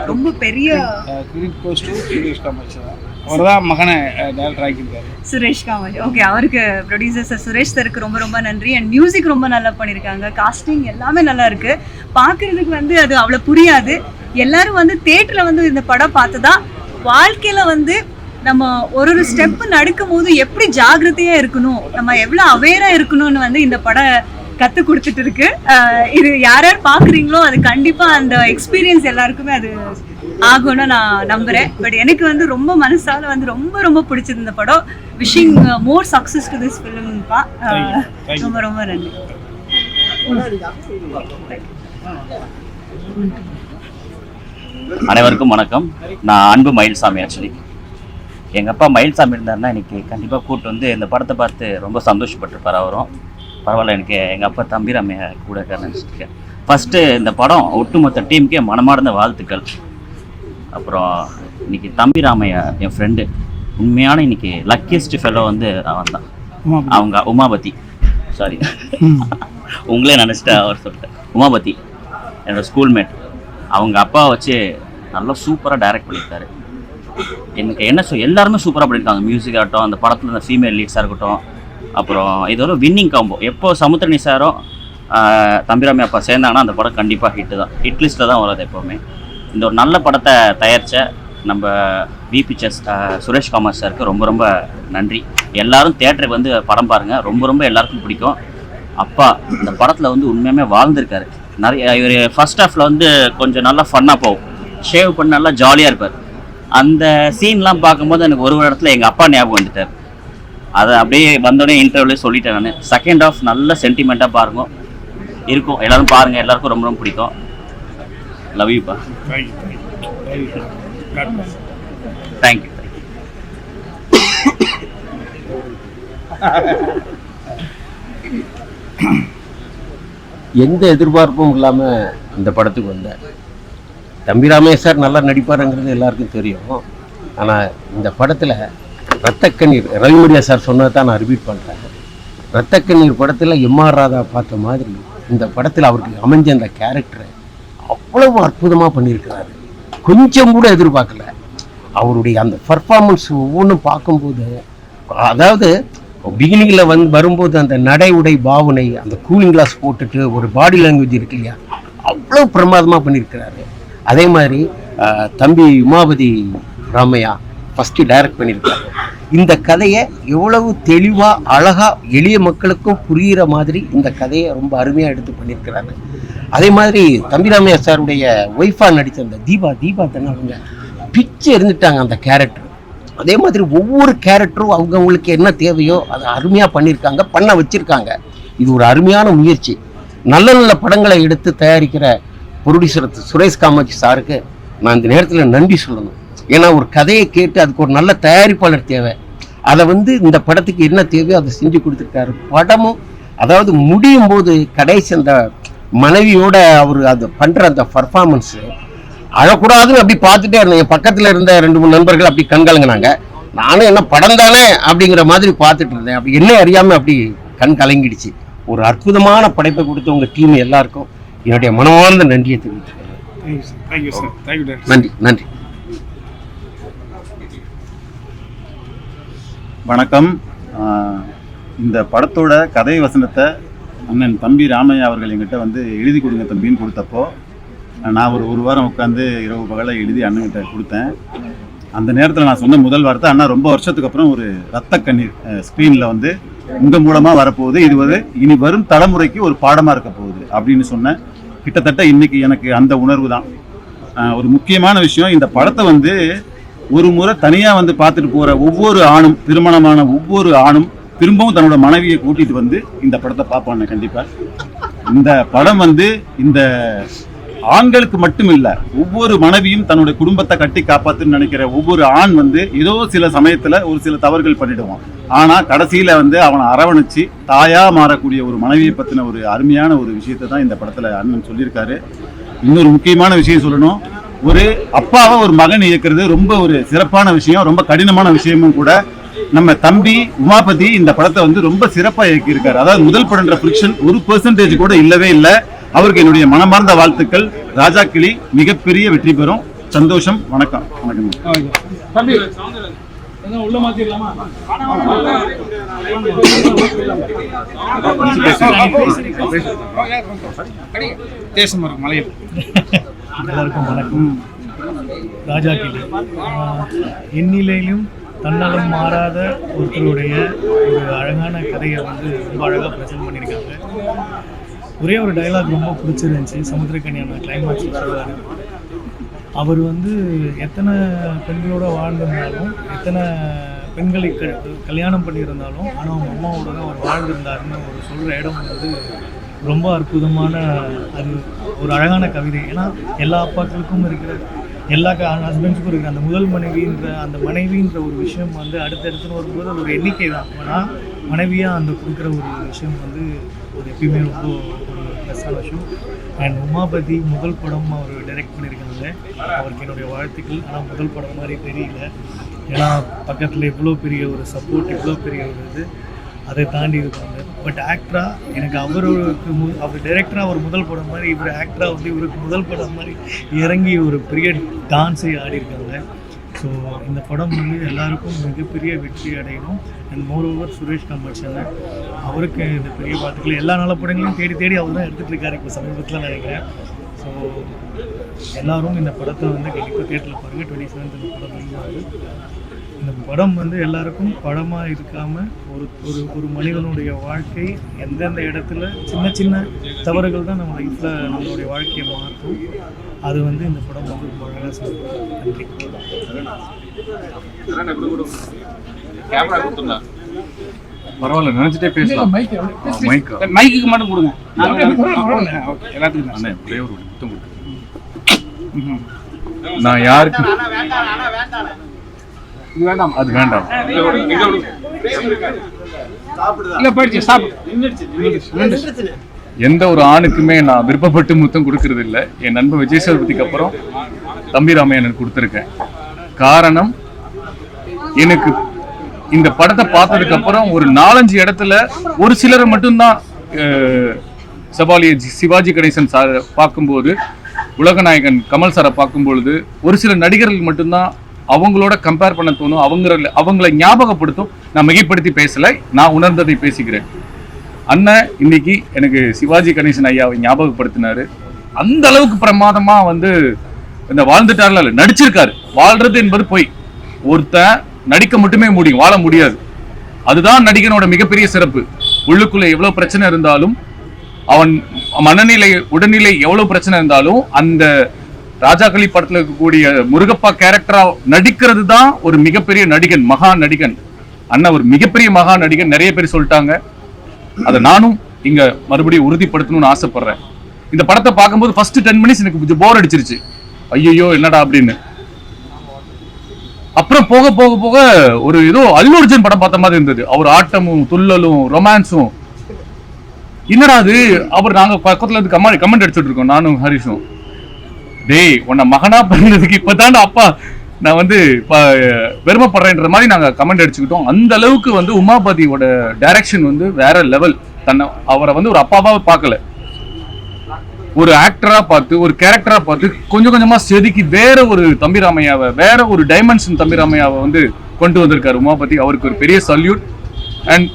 ரொம்ப பெரிய. அவர்தான் மகனை டைரக்டர் ஆக்கியிருக்காரு, சுரேஷ் காமத். ஓகே, அவருக்கு ப்ரொடியூசர் சார் சுரேஷ் சருக்கு ரொம்ப ரொம்ப நன்றி. அண்ட் மியூசிக் ரொம்ப நல்லா பண்ணியிருக்காங்க, காஸ்டிங் எல்லாமே நல்லா இருக்கு. பார்க்கறதுக்கு வந்து அது அவ்வளோ புரியாது. எல்லாரும் வந்து தேட்டரில் வந்து இந்த படம் பார்த்துதான் வாழ்க்கையில வந்து நம்ம ஒரு ஸ்டெப் நடக்கும் போது எப்படி ஜாகிரதையா இருக்கணும், நம்ம எவ்வளோ அவேரா இருக்கணும்னு வந்து இந்த படம் கற்றுக் கொடுத்துட்டு இருக்கு. இது யார் யார் பார்க்குறீங்களோ அது கண்டிப்பாக அந்த எக்ஸ்பீரியன்ஸ் எல்லாருக்குமே அது ஆகும்னு நான் நம்புகிறேன். பட் எனக்கு வந்து ரொம்ப மனசால வந்து ரொம்ப ரொம்ப பிடிச்சது இந்த படம். Wishing more success to this ஃபிலிம்ப்பா. ரொம்ப ரொம்ப நன்றி. அனைவருக்கும் வணக்கம். நான் அன்பு மயில்சாமி. ஆக்சுவலி எங்கள் அப்பா மயில்சாமி இருந்தாருன்னா இன்னைக்கு கண்டிப்பாக கூப்பிட்டு வந்து இந்த படத்தை பார்த்து ரொம்ப சந்தோஷப்பட்டிருப்பார் அவரும். பரவாயில்ல, எனக்கு எங்கள் அப்பா தம்பிராமையை கூட நினச்சிருக்கேன். ஃபஸ்ட்டு இந்த படம் ஒட்டுமொத்த டீமுக்கே மனமார்ந்த வாழ்த்துக்கள். அப்புறம் இன்னைக்கு தம்பிராமையா என் ஃப்ரெண்டு, உண்மையான இன்னைக்கு லக்கியஸ்ட் ஃபெல்லோ வந்து அவன் தான். அவங்க உமாபதி, சாரி உங்களே நினச்சிட்டு அவர் சொல்லிட்டேன். உமாபதி என்னோடய ஸ்கூல்மேட். அவங்க அப்பா வச்சு நல்லா சூப்பராக டைரக்ட் பண்ணியிருக்காரு. எனக்கு என்ன எல்லாருமே சூப்பராக பண்ணியிருக்காங்க. மியூசிக் ஆகட்டும், அந்த படத்தில் இந்த ஃபீமேல் லீட்ஸாக இருக்கட்டும். அப்புறம் இது ஒரு வின்னிங் காம்போ. எப்போ சமுத்திரணி சாரும் தம்பிராமி அப்பா சேர்ந்தாங்கன்னா அந்த படம் கண்டிப்பாக ஹிட்டு தான், ஹிட் லிஸ்ட்டில் தான் வராது எப்போவுமே. இந்த ஒரு நல்ல படத்தை தயாரித்த நம்ம பிபிஎஸ் சுரேஷ் காமத் சாருக்கு ரொம்ப ரொம்ப நன்றி. எல்லோரும் தேட்டருக்கு வந்து படம் பாருங்கள், ரொம்ப ரொம்ப எல்லாருக்கும் பிடிக்கும். அப்பா இந்த படத்தில் வந்து உண்மையுமே வாழ்ந்திருக்காரு. நிறைய இவர் ஃபர்ஸ்ட் ஹாஃபில் வந்து கொஞ்சம் நல்லா ஃபன்னாக போகும், ஷேவ் பண்ணி நல்லா ஜாலியாக இருப்பார். அந்த சீன்லாம் பார்க்கும்போது எனக்கு ஒரு இடத்துல எங்கள் அப்பா ஞாபகம் வந்துட்டார். அதை அப்படியே வந்தோடனே இன்டர்வியூலேயே சொல்லிட்டேன் நான். செகண்ட் ஹாஃப் நல்ல சென்டிமெண்ட்டாக பாருங்க இருக்கும், எல்லோரும் பாருங்கள், எல்லாருக்கும் ரொம்ப ரொம்ப பிடிக்கும். லவ் யூப்பா. தேங்க்யூ. எந்த எதிர்பார்ப்பும் இல்லாமல் இந்த படத்துக்கு வந்தேன். தம்பிராமையா சார் நல்லா நடிப்பாருங்கிறது எல்லாருக்கும் தெரியும். ஆனால் இந்த படத்தில் ரத்தக்கண்ணீர், ரவிமரியா சார் சொன்னதை தான் நான் ரிப்பீட் பண்ணுறேன். ரத்தக்கண்ணீர் படத்தில் எம்ஆர் ராதா பார்த்த மாதிரி இந்த படத்தில் அவருக்கு அமைஞ்ச அந்த கேரக்டரை அவ்வளவு அற்புதமாக பண்ணியிருக்கிறாரு. கொஞ்சம் கூட எதிர்பார்க்கல. அவருடைய அந்த பர்ஃபார்மன்ஸ் ஒவ்வொன்றும் பார்க்கும்போது, அதாவது பிகினிங்கில் வரும்போது அந்த நடை உடை பாவனை, அந்த கூலிங் கிளாஸ் போட்டுட்டு ஒரு பாடி லாங்குவேஜ் இருக்கு இல்லையா, அவ்வளோ பிரமாதமாக பண்ணியிருக்கிறாரு. அதே மாதிரி தம்பி உமாபதி ராமையா ஃபஸ்ட்டு டைரக்ட் பண்ணியிருக்காரு. இந்த கதையை எவ்வளவு தெளிவாக அழகாக எளிய மக்களுக்கும் புரிகிற மாதிரி இந்த கதையை ரொம்ப அருமையாக எடுத்து பண்ணியிருக்கிறாரு. அதே மாதிரி தம்பிராமையா சாருடைய ஒய்ஃபாக நடித்த அந்த தீபா தானே, அவங்க பிச்சு இருந்துட்டாங்க அந்த கேரக்டர். அதே மாதிரி ஒவ்வொரு கேரக்டரும் அவங்கவுங்களுக்கு என்ன தேவையோ அதை அருமையாக பண்ணியிருக்காங்க, பண்ண வச்சுருக்காங்க. இது ஒரு அருமையான முயற்சி. நல்ல நல்ல படங்களை எடுத்து தயாரிக்கிற ப்ரொடியூசர் சுரேஷ் காமத் சாருக்கு நான் இந்த நேரத்தில் நன்றி சொல்லணும். ஏன்னா ஒரு கதையை கேட்டு அதுக்கு ஒரு நல்ல தயாரிப்பாளர் தேவை. அதை இந்த படத்துக்கு என்ன தேவையோ அதை செஞ்சு கொடுத்துருக்காரு. படமும் அதாவது முடியும் போது கடைசி அந்த மனைவியோட அவர் அது பண்ணுற அந்த பர்ஃபார்மன்ஸு அழக்கூடாதுன்னு அப்படி பார்த்துட்டே இருந்தேன். என் பக்கத்தில் இருந்த 2-3 நண்பர்கள் அப்படி கண்கலங்கினாங்க. நானும் என்ன படம் தானே அப்படிங்கிற மாதிரி பார்த்துட்டு இருந்தேன். அப்படி என்ன அறியாமல் அப்படி கண் கலங்கிடுச்சு. ஒரு அற்புதமான படைப்பை கொடுத்து உங்கள் டீம் எல்லாருக்கும் என்னுடைய மனமார்ந்த நன்றியை தெரிவித்துக்கிறேன். நன்றி நன்றி. வணக்கம். இந்த படத்தோட கதை வசனத்தை அண்ணன் தம்பி ராமையா அவர்கள் எங்கிட்ட எழுதி கொடுங்க தம்பின்னு கொடுத்தப்போ நான் ஒரு வாரம் உட்காந்து இரவு பகலை எழுதி அண்ணன்கிட்ட கொடுத்தேன். அந்த நேரத்தில் நான் சொன்ன முதல் வார்த்தை, அண்ணா ரொம்ப வருஷத்துக்கு அப்புறம் ஒரு ரத்த கண்ணீர் ஸ்க்ரீனில் உங்கள் மூலமாக வரப்போகுது, இது இனி வரும் தலைமுறைக்கு ஒரு பாடமாக இருக்க போகுது அப்படின்னு சொன்னேன். கிட்டத்தட்ட இன்னைக்கு எனக்கு அந்த உணர்வு தான். ஒரு முக்கியமான விஷயம், இந்த படத்தை ஒரு முறை தனியாக பார்த்துட்டு போகிற ஒவ்வொரு ஆணும், திருமணமான ஒவ்வொரு ஆணும் திரும்பவும் தன்னோட மனைவியை கூட்டிகிட்டு இந்த படத்தை பார்ப்பாங்க கண்டிப்பாக. இந்த படம் வந்து இந்த ஆண்களுக்கு மட்டும் இல்லை, ஒவ்வொரு மனைவியும் தன்னுடைய குடும்பத்தை கட்டி காப்பாற்றுன்னு நினைக்கிற ஒவ்வொரு ஆண் வந்து ஏதோ சில சமயத்தில் ஒரு சில தவறுகள் பண்ணிடுவான். ஆனால் கடைசியில் வந்து அவனை அரவணைச்சு தாயாக மாறக்கூடிய ஒரு மனைவியை பற்றின ஒரு அருமையான ஒரு விஷயத்தை தான் இந்த படத்தில் அண்ணன் சொல்லியிருக்காரு. இன்னொரு முக்கியமான விஷயம் சொல்லணும், ஒரு அப்பாவை ஒரு மகன் இயக்கிறது ரொம்ப ஒரு சிறப்பான விஷயம், ரொம்ப கடினமான விஷயமும் கூட. நம்ம தம்பி உமாபதி இந்த படத்தை வந்து ரொம்ப சிறப்பாக இயக்கியிருக்காரு. அதாவது முதல் படம்ன்ற ஃபிரிக்ஷன் 1% கூட இல்லவே இல்லை. அவருக்கு என்னுடைய மனமார்ந்த வாழ்த்துக்கள். ராஜா கிளி மிகப்பெரிய வெற்றி பெறும். சந்தோஷம். வணக்கம். எல்லாருக்கும் வணக்கம். ராஜா கிளி எண்ணிலையிலும் தன்னலம் மாறாத ஒருத்தருடைய ஒரு அழகான கதையை வந்து ரொம்ப அழகாக ப்ரெசென்ட் பண்ணியிருக்காங்க. ஒரே ஒரு டைலாக் ரொம்ப பிடிச்சிருந்துச்சி. சமுத்திரக்கனியான கிளைமேக்ஸ் சொல்லுவார், அவர் வந்து எத்தனை பெண்களோட வாழ்ந்திருந்தாலும், எத்தனை பெண்களை கல்யாணம் பண்ணியிருந்தாலும், ஆனால் அவங்க அம்மாவோட தான் அவர் வாழ்ந்திருந்தாருன்னு ஒரு சொல்கிற இடம் வந்து ரொம்ப அற்புதமான, அது ஒரு அழகான கவிதை. ஏன்னா எல்லா அப்பாக்களுக்கும் இருக்கிற, எல்லா ஹஸ்பண்ட்ஸுக்கும் இருக்கிற அந்த முதல் மனைவின்ற ஒரு விஷயம் வந்து அடுத்தடுத்து வரும்போது அது ஒரு எண்ணிக்கை தான். ஆனால் மனைவியாக அந்த கொடுக்குற ஒரு விஷயம் வந்து ஒரு எப்பயுமே ரொம்ப ஒரு ப்ளஸ்ஸான விஷயம். அண்ட் உமாபதி முதல் படம் அவர் டைரக்ட் பண்ணியிருக்காங்க, அவருக்கு என்னுடைய வாழ்த்துக்கள். ஆனால் முதல் படம் மாதிரி தெரியல, ஏன்னா பக்கத்தில் இவ்வளோ பெரிய ஒரு சப்போர்ட், இவ்வளோ பெரிய ஒரு இது, அதை தாண்டி இருப்பாங்க. பட் ஆக்டராக எனக்கு அவருக்கு அவர் டைரக்டராக அவர் முதல் படம் மாதிரி, இவர் ஆக்டராக வந்து இவருக்கு முதல் படம் மாதிரி இறங்கி ஒரு பெரிய டான்ஸை ஆடிருக்காங்க. ஸோ இந்த படம் வந்து எல்லாருக்கும் மிகப்பெரிய வெற்றி அடையணும். அண்ட் மோரோவர் சுரேஷ் கம்பர்சன் அவருக்கு இந்த பெரிய வாழ்த்துக்கள். எல்லா நல்ல படங்களையும் தேடி தேடி அவர் தான் எடுத்துகிட்டு இருக்காரு இப்போ சமீபத்தில் நினைக்கிறேன். ஸோ எல்லோரும் இந்த படத்தை வந்து கண்டிப்பாக தேட்டரில் பாருங்கள். 27 இந்த படம் ரிலீஸ் ஆகுது. இந்த படம் வந்து எல்லாருக்கும் படமாக இருக்காமல் ஒரு ஒரு ஒரு மனிதனுடைய வாழ்க்கை எந்தெந்த இடத்துல சின்ன சின்ன தவறுகள் தான் நம்ம லைஃப்பில் நம்மளுடைய வாழ்க்கையை மாற்றும். அது வந்து இந்த படம் வந்து ரொம்ப அழகாக சொல்லுவோம். நன்றி. பரவாயில்ல, நினைச்சிட்டே பேசலாம். மைக்கு மட்டும் கொடுங்க. எல்லாத்துக்கும் ஒரே ஒரு முத்தம் கொடுத்து. நான் யாருக்கு இது வேண்டாம், அது வேண்டாம். எந்த ஒரு ஆணுக்குமே நான் விருப்பப்பட்டு முத்தம் கொடுக்கறது இல்லை. என் நண்பர் விஜய் சேதுபதிக்கு அப்புறம் தம்பி ராமையனுக்கு கொடுத்துருக்கேன். காரணம், எனக்கு இந்த படத்தை பார்த்ததுக்கு அப்புறம் ஒரு 4-5 இடத்துல ஒரு சிலரை மட்டும்தான் சிவாஜி கணேசன் சார் பார்க்கும்போது, உலகநாயகன் கமல் சாரை பார்க்கும்பொழுது ஒரு சில நடிகர்கள் மட்டும்தான் அவங்களோட கம்பேர் பண்ண தோணும், அவங்கள ஞாபகப்படுத்தும். நான் மிகைப்படுத்தி பேசலை, நான் உணர்ந்ததை பேசிக்கிறேன். அண்ணன் இன்னைக்கு எனக்கு சிவாஜி கணேசன் ஐயாவை ஞாபகப்படுத்தினாரு. அந்த அளவுக்கு பிரமாதமா வந்து இந்த வாழ்ந்துட்டார்ல, நடிச்சிருக்காரு. வாழ்றது என்பது போய் ஒருத்தன் நடிக்க மட்டுமே முடியும், வாழ முடியாது. அதுதான் நடிகனோட மிகப்பெரிய சிறப்பு. உள்ளுக்குள்ள எவ்வளவு பிரச்சனை இருந்தாலும், அவன் மனநிலை உடல்நிலை எவ்வளவு பிரச்சனை இருந்தாலும், அந்த ராஜாக்களி படத்துல இருக்கக்கூடிய முருகப்பா கேரக்டரா நடிக்கிறது தான் ஒரு மிகப்பெரிய நடிகன், மகா நடிகன். அண்ணன் ஒரு மிகப்பெரிய மகா நடிகன். நிறைய பேர் சொல்லிட்டாங்க, அதை நானும் இங்க மறுபடியும் உறுதிப்படுத்தணும்னு ஆசைப்படுறேன். இந்த படத்தை பார்க்கும்போது ஃபர்ஸ்ட் 10 மினிட்ஸ் எனக்கு கொஞ்சம் போர் அடிச்சிருச்சு. ஐயோ என்னடா அப்படின்னு. அப்புறம் போக போக போக ஒரு ஏதோ அல்லு அர்ஜுன் படம் பார்த்த மாதிரி இருந்தது. அவர் ஆட்டமும் துள்ளலும் ரொமான்ஸும். என்னடா அது, அவர் நாங்க பக்கத்துல இருந்து கமெண்ட் அடிச்சுட்டு இருக்கோம், நானும் ஹரிஷும். டேய், உன்னை மகனா பிறந்ததுக்கு இப்பதான்டா அப்பா நான் வந்து பெருமைப்படுறேன்ற மாதிரி நாங்க கமெண்ட் அடிச்சுக்கிட்டோம். அந்த அளவுக்கு வந்து உமாபதியோட டைரக்ஷன் வந்து வேற லெவல். அவரை வந்து ஒரு அப்பாவாவை பார்க்கல, ஒரு ஆக்டரா பார்த்து, ஒரு கேரக்டரா பார்த்து கொஞ்சம் கொஞ்சமா செதுக்கி வேற ஒரு தம்பிராமையாவை, வேற ஒரு டைமென்ஷன் தம்பிராமையாவை வந்து கொண்டு வந்திருக்காரு உமாபதி. அவருக்கு ஒரு பெரிய சல்யூட். அண்ட்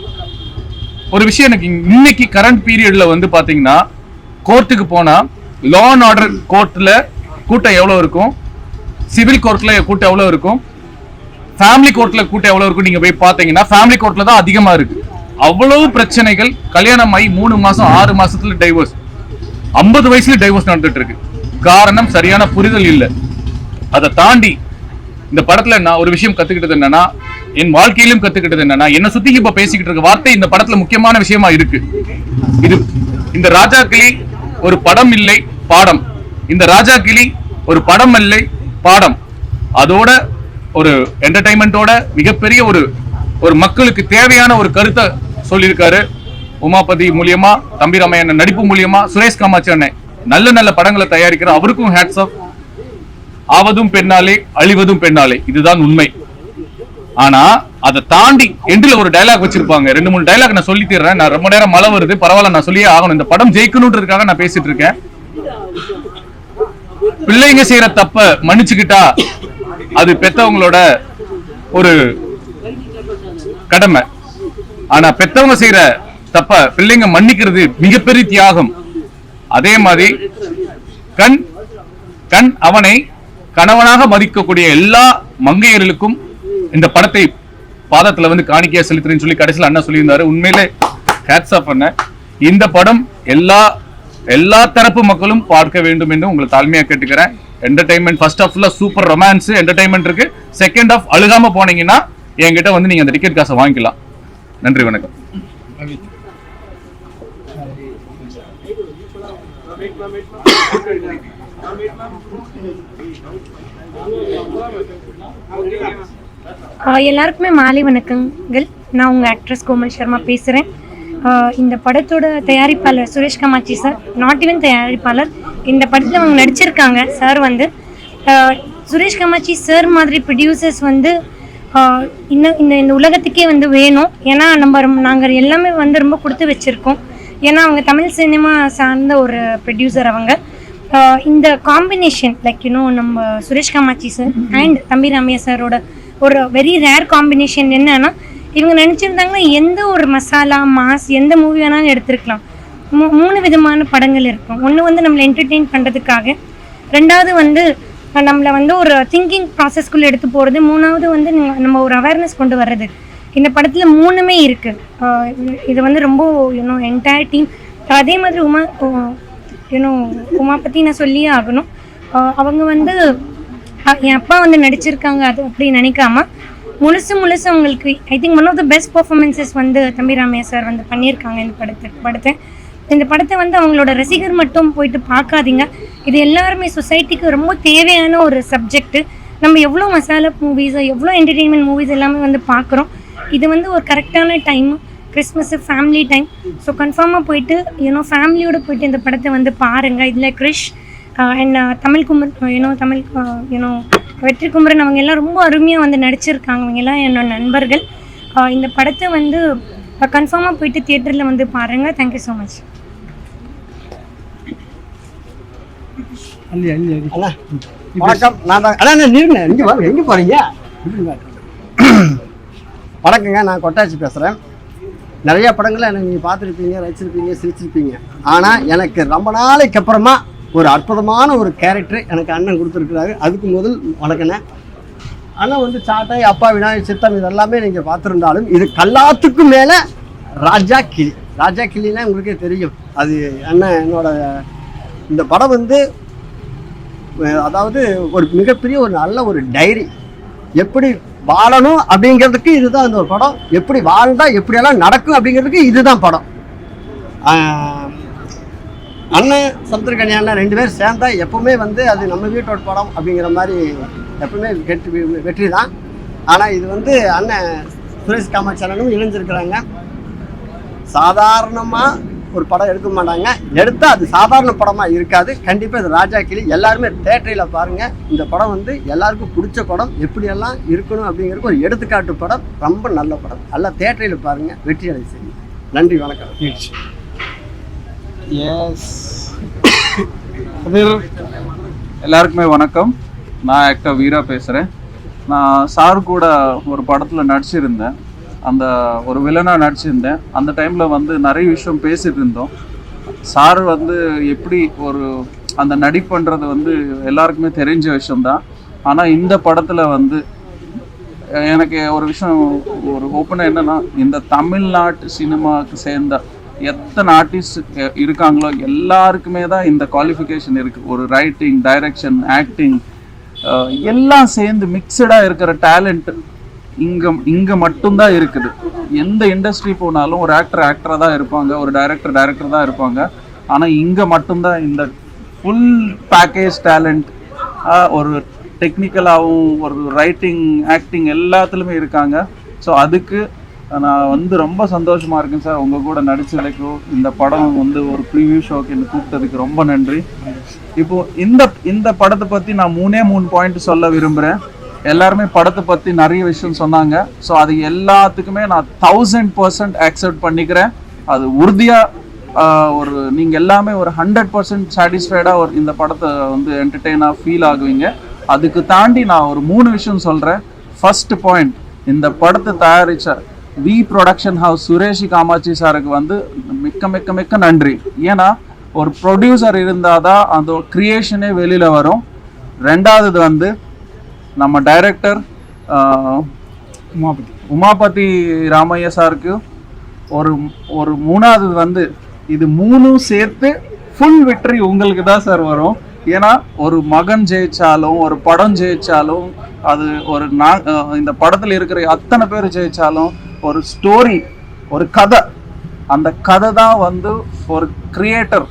ஒரு விஷயம், எனக்கு இன்னைக்கு கரண்ட் பீரியட்ல வந்து பாத்தீங்கன்னா, கோர்ட்டுக்கு போனா லா அண்ட் ஆர்டர் கோர்ட்ல கூட்டம் எவ்வளவு இருக்கும், சிவில் கோர்ட்ல கூட்டம் எவ்வளவு இருக்கும், ஃபேமிலி கோர்ட்ல கூட்டம் எவ்வளவு இருக்கும், நீங்க போய் பாத்தீங்கன்னா ஃபேமிலி கோர்ட்ல தான் அதிகமா இருக்கு. அவ்வளவு பிரச்சனைகள். கல்யாணம் ஆகி 3 மாசம் 6 மாசத்துல டைவோர்ஸ், 50 வயசுல டைவோர்ஸ் நடந்துட்டு இருக்கு. காரணம் சரியான புரிதல் இல்லை. அதை தாண்டி இந்த படத்துல நான் ஒரு விஷயம் கத்துக்கிட்டது என்னன்னா, என் வாழ்க்கையிலும் கத்துக்கிட்டது என்னன்னா, என்ன சுத்தி இப்ப பேசிக்கிட்டு இருக்க வார்த்தை இந்த படத்துல முக்கியமான விஷயமா இருக்கு. இது இந்த ராஜா கிளி ஒரு படம் இல்லை பாடம், இந்த ராஜா கிளி ஒரு படம் இல்லை பாடம், அதோட ஒரு என்டர்டைன்மெண்டோட மிகப்பெரிய ஒரு மக்களுக்கு தேவையான ஒரு கருத்தை சொல்லியிருக்காரு. உமாபதி மூலியமா, தம்பிராமையன் நடிப்பு மூலியமா, சுரேஷ் காமாட்சி அண்ணன் நல்ல நல்ல படங்களை தயாரிக்கிற அவருக்கும் ஹேட்ஸ் ஆஃப். ஆவதும் பெண்ணாலே அழிவதும் பெண்ணாலே, இதுதான் உண்மை. ஆனா அதை தாண்டி எண்டில் ஒரு டைலாக் வச்சிருப்பாங்க. 2-3 டைலாக் நான் சொல்லி தர்றேன். நான் ரொம்ப நேரம் மழை வருது, பரவாயில்ல, நான் சொல்லியே ஆகணும். இந்த படம் ஜெயிக்கணும்ன்றதுக்காக நான் பேசிட்டு இருக்கேன். பிள்ளைங்க செய்யற தப்ப மன்னிச்சுக்கிட்டா அது பெத்தவங்களோட ஒரு கடமை. ஆனா பெத்தவங்க செய்யற தப்ப பிள்ளைங்க மன்னிக்கிறது மிகப்பெரிய தியாகம். அதே மாதிரி கண் அவனை கணவனாக மதிக்கக்கூடிய எல்லா மங்கையர்களுக்கும் இந்த படத்தை பாதத்துல வந்து காணிக்கையா செலுத்துறேன்னு சொல்லி கடைசியில் அண்ணா சொல்லியிருந்தாரு. உண்மையிலே ஹேட்ஸ் ஆஃப் பண்ண. இந்த படம் எல்லா தரப்பு மக்களும் பார்க்க வேண்டும் என்று உங்களை தாழ்மையா கேட்டுக்கிறேன். என்டர்டைன்மெண்ட் ஃபர்ஸ்ட் ஹாஃப்ல சூப்பர் ரொமான்ஸ் என்டர்டைன்மெண்ட் இருக்கு. செகண்ட் ஹாஃப் அழுகாம போனீங்கன்னா என்கிட்ட வந்து நீங்க அந்த டிக்கெட் காசை வாங்கிக்கலாம். நன்றி, வணக்கம். எல்லாருக்குமே மாலை வணக்கங்கள். நான் உங்கள் ஆக்ட்ரஸ் கோமல் சர்மா பேசுகிறேன். இந்த படத்தோட தயாரிப்பாளர் Suresh Kamatchi sir, not even தயாரிப்பாளர், இந்த படத்தில் அவங்க நடிச்சிருக்காங்க. சார் வந்து சுரேஷ் காமாட்சி சார் மாதிரி ப்ரொடியூசர்ஸ் வந்து இன்னும் இந்த உலகத்துக்கே வந்து வேணும். ஏன்னா நாங்கள் எல்லாமே வந்து ரொம்ப கொடுத்து வச்சுருக்கோம். ஏன்னா அவங்க தமிழ் சினிமா சார்ந்த ஒரு ப்ரொடியூசர். அவங்க இந்த காம்பினேஷன் லைக் நம்ம சுரேஷ் காமாட்சி சார் அண்ட் தம்பிராமையா சாரோட ஒரு வெரி ரேர் காம்பினேஷன். என்னன்னா இவங்க நினச்சிருந்தாங்கன்னா எந்த ஒரு மசாலா மாஸ் எந்த மூவி வேணாலும் எடுத்துருக்கலாம். 3 விதமான படங்கள் இருக்கும். ஒன்று வந்து நம்மளை என்டர்டெயின் பண்ணுறதுக்காக, ரெண்டாவது வந்து நம்மளை வந்து ஒரு திங்கிங் ப்ராசஸ்க்குள்ளே எடுத்து போகிறது, மூணாவது வந்து நம்ம ஒரு அவேர்னஸ் கொண்டு வர்றது. இந்த படத்தில் 3மே இருக்குது. இது வந்து ரொம்ப என்டையர் டீம். அதே மாதிரி உமா பற்றி நான் சொல்லியே ஆகணும். அவங்க வந்து என் அப்பா வந்து நடிச்சிருக்காங்க அது அப்படி நினைக்காம முழுசு அவங்களுக்கு I think one of the best performances வந்து தம்பிராமையா சார் வந்து பண்ணியிருக்காங்க இந்த படத்தை வந்து அவங்களோட ரசிகர் மட்டும் போயிட்டு பார்க்காதீங்க. இது எல்லாருமே சொசைட்டிக்கு ரொம்ப தேவையான ஒரு சப்ஜெக்ட். நம்ம எவ்வளோ மசாலா மூவிஸ், எவ்வளோ என்டர்டெயின்மெண்ட் மூவிஸ் எல்லாமே வந்து பார்க்குறோம். இது வந்து ஒரு கரெக்டான time, Christmas family time. So கன்ஃபார்மாக போயிட்டு ஃபேமிலியோடு போயிட்டு இந்த படத்தை வந்து பாருங்கள். இதில் கிரிஷ் அண்ட் தமிழ் வெற்றி குமரன் அவங்க எல்லாம் ரொம்ப அருமையாக வந்து நடிச்சிருக்காங்க. அவங்க எல்லாம் என்னோட நண்பர்கள். இந்த படத்தை வந்து கன்ஃபார்மாக போயிட்டு தியேட்டரில் வந்து பாருங்கள். Thank you so much. வணக்கம். நான் தான் எங்கே போகிறீங்க? வணக்கங்க, நான் கொட்டாச்சி பேசுகிறேன். நிறையா படங்களை எனக்கு நீங்கள் பார்த்துருப்பீங்க, ரசிச்சிருப்பீங்க, சிரிச்சிருப்பீங்க. ஆனால் எனக்கு ரொம்ப நாளைக்கு அப்புறமா ஒரு அற்புதமான ஒரு கேரக்டர் எனக்கு அண்ணன் கொடுத்துருக்குறாரு. அதுக்கு முதல் வணக்கண்ணே. அண்ணன் வந்து சாட்டை, அப்பா, விநாயகர் சித்தம் இதெல்லாமே நீங்கள் பார்த்துருந்தாலும் இது எல்லாத்துக்கும் மேலே ராஜா கிளினா உங்களுக்கே தெரியும். அது அண்ணன் என்னோட இந்த படம் வந்து அதாவது ஒரு மிகப்பெரிய ஒரு நல்ல ஒரு டைரி. எப்படி வாழணும் அப்படிங்கிறதுக்கு இதுதான் இந்த ஒரு படம். எப்படி வாழ்ந்தால் எப்படியெல்லாம் நடக்கும் அப்படிங்கிறதுக்கு இதுதான் படம். அண்ணன் சமுத்திரக்கனி அண்ணன் 2 பேர் சேர்ந்தா எப்பவுமே வந்து அது நம்ம வீட்டோட படம் அப்படிங்கிற மாதிரி எப்பவுமே வெற்றி தான். ஆனால் இது வந்து அண்ணன் சுரேஷ் காமாட்சி அண்ணனும் இணைஞ்சிருக்கிறாங்க. சாதாரணமாக ஒரு படம் எடுக்க மாட்டாங்க. எடுத்தால் அது சாதாரண படமாக இருக்காது. கண்டிப்பாக இது ராஜா கிளி எல்லாருமே தேட்டரில் பாருங்கள். இந்த படம் வந்து எல்லாருக்கும் பிடிச்ச படம். எப்படியெல்லாம் இருக்கணும் அப்படிங்கிறதுக்கு ஒரு எடுத்துக்காட்டு படம். ரொம்ப நல்ல படம். எல்லாம் தேட்டரில் பாருங்கள், வெற்றி அடை செய்யுங்க. நன்றி, வணக்கம். எல்லாருக்குமே வணக்கம். நான் ஆக்டர் வீரா பேசுகிறேன். நான் சார் கூட ஒரு படத்தில் நடிச்சிருந்தேன். அந்த ஒரு வில்லனாக நடிச்சிருந்தேன். அந்த டைமில் வந்து நிறைய விஷயம் பேசிகிட்டு இருந்தோம். சார் வந்து எப்படி ஒரு அந்த நடிப்புன்றது வந்து எல்லாருக்குமே தெரிஞ்ச விஷயம்தான். ஆனால் இந்த படத்தில் வந்து எனக்கு ஒரு விஷயம் ஒரு ஓப்பனாக என்னென்னா, இந்த தமிழ்நாட்டு சினிமாவுக்கு சேர்ந்த எத்தனை ஆர்டிஸ்ட் இருக்காங்களோ எல்லாருக்குமே தான் இந்த குவாலிஃபிகேஷன் இருக்குது. ஒரு ரைட்டிங், டைரக்ஷன், ஆக்டிங் எல்லாம் சேர்ந்து மிக்சடாக இருக்கிற டேலண்ட் இங்கே மட்டும்தான் இருக்குது. எந்த இண்டஸ்ட்ரி போனாலும் ஒரு ஆக்டராக தான் இருப்பாங்க, ஒரு டைரக்டர் தான் இருப்பாங்க. ஆனால் இங்கே மட்டும்தான் இந்த ஃபுல் பேக்கேஜ் டேலண்ட், ஒரு டெக்னிக்கலாகவும் ஒரு ரைட்டிங் ஆக்டிங் எல்லாத்துலேயுமே இருக்காங்க. ஸோ அதுக்கு நான் வந்து ரொம்ப சந்தோஷமாக இருக்கேன் சார். உங்கள் கூட நடிச்சதுக்கும் இந்த படம் வந்து ஒரு ப்ரீவியூ ஷோக்கு என்ன கூப்பிட்டதுக்கு ரொம்ப நன்றி. இப்போது இந்த படத்தை பற்றி நான் 3 பாயிண்ட் சொல்ல விரும்புகிறேன். எல்லாருமே படத்தை பற்றி நிறைய விஷயம் சொன்னாங்க. ஸோ அது எல்லாத்துக்குமே நான் 1000% அக்செப்ட் பண்ணிக்கிறேன். அது உறுதியாக ஒரு நீங்கள் எல்லாமே ஒரு 100% சாட்டிஸ்ஃபைடாக இந்த படத்தை வந்து என்டர்டெயினாக ஃபீல் ஆகுவீங்க. அதுக்கு தாண்டி நான் ஒரு 3 விஷயம் சொல்கிறேன். ஃபர்ஸ்ட் பாயிண்ட், இந்த படத்தை தயாரித்த V production house Suresh Kamatchi சாருக்கு வந்து மிக்க மிக்க மிக்க நன்றி. ஏன்னா ஒரு ப்ரொடியூசர் இருந்தால் தான் அந்த கிரியேஷனே வெளியில் வரும். ரெண்டாவது வந்து நம்ம டைரக்டர் உமாபதி ராமையா சாருக்கு ஒரு மூணாவது வந்து இது 3 சேர்த்து ஃபுல் வெற்றி உங்களுக்கு தான் சார் வரும். ஏன்னா ஒரு மகன் ஜெயிச்சாலும் ஒரு படம் ஜெயிச்சாலும் அது ஒரு இந்த படத்தில் இருக்கிற அத்தனை பேர் ஜெயிச்சாலும் ஒரு ஸ்டோரி, ஒரு கதை, அந்த கதை தான் வந்து ஒரு கிரியேட்டர்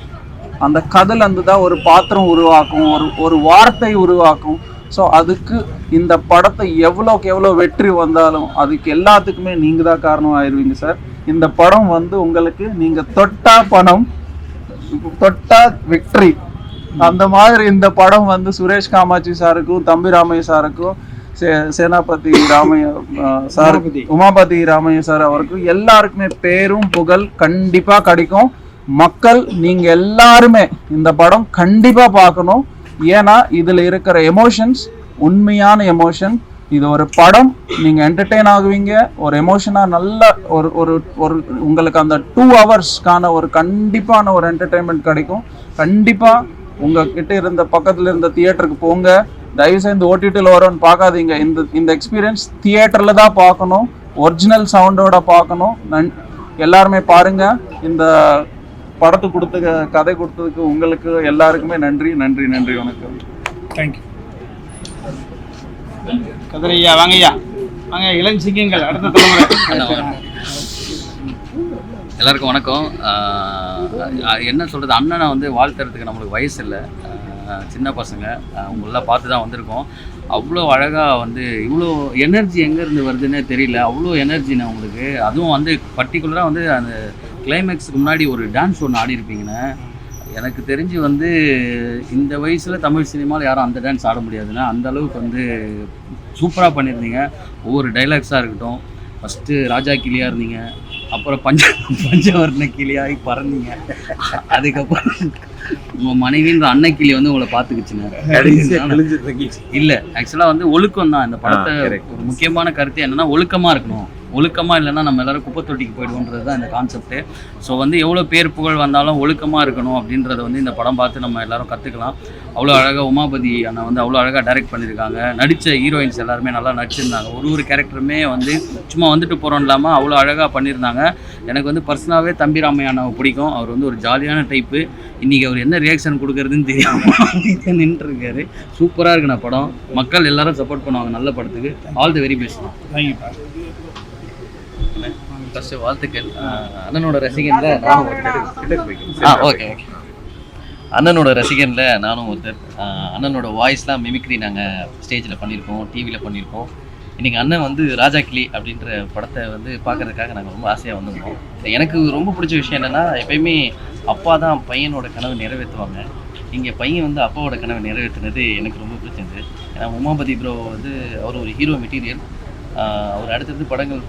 அந்த கதையிலேருந்து தான் ஒரு பாத்திரம் உருவாக்கும், ஒரு வார்த்தை உருவாக்கும். ஸோ அதுக்கு இந்த படத்தை எவ்வளோக்கு எவ்வளோ வெற்றி வந்தாலும் அதுக்கு எல்லாத்துக்குமே நீங்கள் தான் காரணம் ஆயிடுவீங்க சார். இந்த படம் வந்து உங்களுக்கு நீங்கள் தொட்டா பணம் தொட்டா விக்ட்ரி, அந்த மாதிரி இந்த படம் வந்து சுரேஷ் காமாட்சி சாருக்கும் தம்பி ராமையா சாருக்கும் சேனாபதி ராமையா சார் உமாபதி ராமையா சார் அவருக்கும் எல்லாருக்குமே பேரும் புகழ் கண்டிப்பா கிடைக்கும். மக்கள் நீங்க எல்லாருமே இந்த படம் கண்டிப்பா பார்க்கணும். ஏன்னா இதுல இருக்கிற எமோஷன்ஸ் உண்மையான எமோஷன். இது ஒரு படம், நீங்க என்டர்டெயின் ஆகுவீங்க, ஒரு எமோஷனா நல்ல ஒரு உங்களுக்கு அந்த 2 ஹவர்ஸ்க்கான ஒரு கண்டிப்பான ஒரு என்டர்டெயின்மெண்ட் கிடைக்கும். கண்டிப்பா உங்ககிட்ட இருந்த பக்கத்துல இருந்த தியேட்டருக்கு போங்க. தயவுசெய்து ஓடிடியில் வரோன்னு பார்க்காதீங்க. இந்த எக்ஸ்பீரியன்ஸ் தியேட்டரில் தான் பார்க்கணும், ஒரிஜினல் சவுண்டோட பார்க்கணும். எல்லாருமே பாருங்க. இந்த படத்தை கதை கொடுத்ததுக்கு உங்களுக்கு எல்லாருக்குமே நன்றி நன்றி நன்றி. வணக்கம். தேங்க்யூ. கதிரையா வாங்கய்யா வாங்க. இளஞ்சிங்கங்கள் அடுத்த தலைமுறை. எல்லாருக்கும் வணக்கம். என்ன சொல்கிறது, அண்ணனை வந்து வாழ்த்துறதுக்கு நம்மளுக்கு வயசு இல்லை, சின்ன பசங்க அவங்களெலாம் பார்த்து தான் வந்திருக்கோம். அவ்வளோ அழகாக வந்து இவ்வளோ எனர்ஜி எங்கேருந்து வருதுன்னே தெரியல. அவ்வளோ எனர்ஜிண்ணே உங்களுக்கு. அதுவும் வந்து பர்டிகுலராக வந்து அந்த கிளைமேக்ஸுக்கு முன்னாடி ஒரு டான்ஸ் ஒன்று ஆடி இருப்பீங்கண்ணே. எனக்கு தெரிஞ்சு வந்து இந்த வயசில் தமிழ் சினிமாவில் யாரும் அந்த டான்ஸ் ஆட முடியாதுன்னா அந்த அளவுக்கு வந்து சூப்பராக பண்ணியிருந்தீங்க. ஒவ்வொரு டைலாக்ஸாக இருக்கட்டும். ஃபஸ்ட்டு ராஜா கிளியாக இருந்தீங்க, அப்புறம் பஞ்சவர்ண கிளியாகி பறந்தீங்க, அதுக்கப்புறம் உங்கள் மனைவின்ற அன்னைக்கிளி வந்து உங்களை பார்த்துக்குச்சுங்க. இல்லை ஆக்சுவலாக வந்து ஒழுக்கம் தான் இந்த படத்தை ஒரு முக்கியமான கருத்து என்னென்னா ஒழுக்கமாக இருக்கணும். ஒழுக்கமாக இல்லைன்னா நம்ம எல்லோரும் குப்பை தொட்டிக்கு போயிடுவோன்றது தான் இந்த கான்செப்ட்டு. ஸோ வந்து எவ்வளோ பேர் புகழ் வந்தாலும் ஒழுக்கமாக இருக்கணும் அப்படின்றத வந்து இந்த படம் பார்த்து நம்ம எல்லோரும் கற்றுக்கலாம். அவ்வளோ அழகாக உமாபதி அண்ணா வந்து அவ்வளோ அழகாக டைரக்ட் பண்ணியிருக்காங்க. நடித்த ஹீரோயின்ஸ் எல்லாருமே நல்லா நடிச்சிருந்தாங்க. ஒரு கேரக்டருமே வந்து சும்மா வந்துட்டு போகிறோம் இல்லாமல் அவ்வளோ அழகாக பண்ணியிருந்தாங்க. எனக்கு வந்து பர்சனலாகவே தம்பி ராமையா அண்ணாவை பிடிக்கும். அவர் வந்து ஒரு ஜாலியான டைப்பு. இன்றைக்கி அவர் என்ன ரியாக்ஷன் கொடுக்குறதுன்னு தெரியாமல் நின்றுருக்காரு. சூப்பராக இருக்குண்ணா படம். மக்கள் எல்லாரும் சப்போர்ட் பண்ணுவாங்க நல்ல படத்துக்கு. All the very best. Thank you. First வாழ்த்துக்கள். அண்ணனோட ரசிகனில் நானும் ஒருத்தர். ஓகே அண்ணனோட ரசிகனில் நானும் ஒருத்தர். அண்ணனோட வாய்ஸ்லாம் மிமிக்ரி நாங்கள் ஸ்டேஜில் பண்ணியிருக்கோம், டிவியில் பண்ணியிருக்கோம். இன்றைக்கி அண்ணன் வந்து ராஜா கிளி அப்படின்ற படத்தை வந்து பார்க்குறதுக்காக நாங்கள் ரொம்ப ஆசையாக வந்திருந்தோம். எனக்கு ரொம்ப பிடிச்ச விஷயம் என்னென்னா, எப்பயுமே அப்பா தான் பையனோட கனவு நிறைவேற்றுவாங்க. இங்கே பையன் வந்து அப்பாவோட கனவை நிறைவேற்றினது எனக்கு ரொம்ப பிடிச்சிருந்தது. ஏன்னா உமாபதி ப்ரோ வந்து அவர் ஒரு ஹீரோ மெட்டீரியல். அவர் அடுத்தடுத்து படங்கள்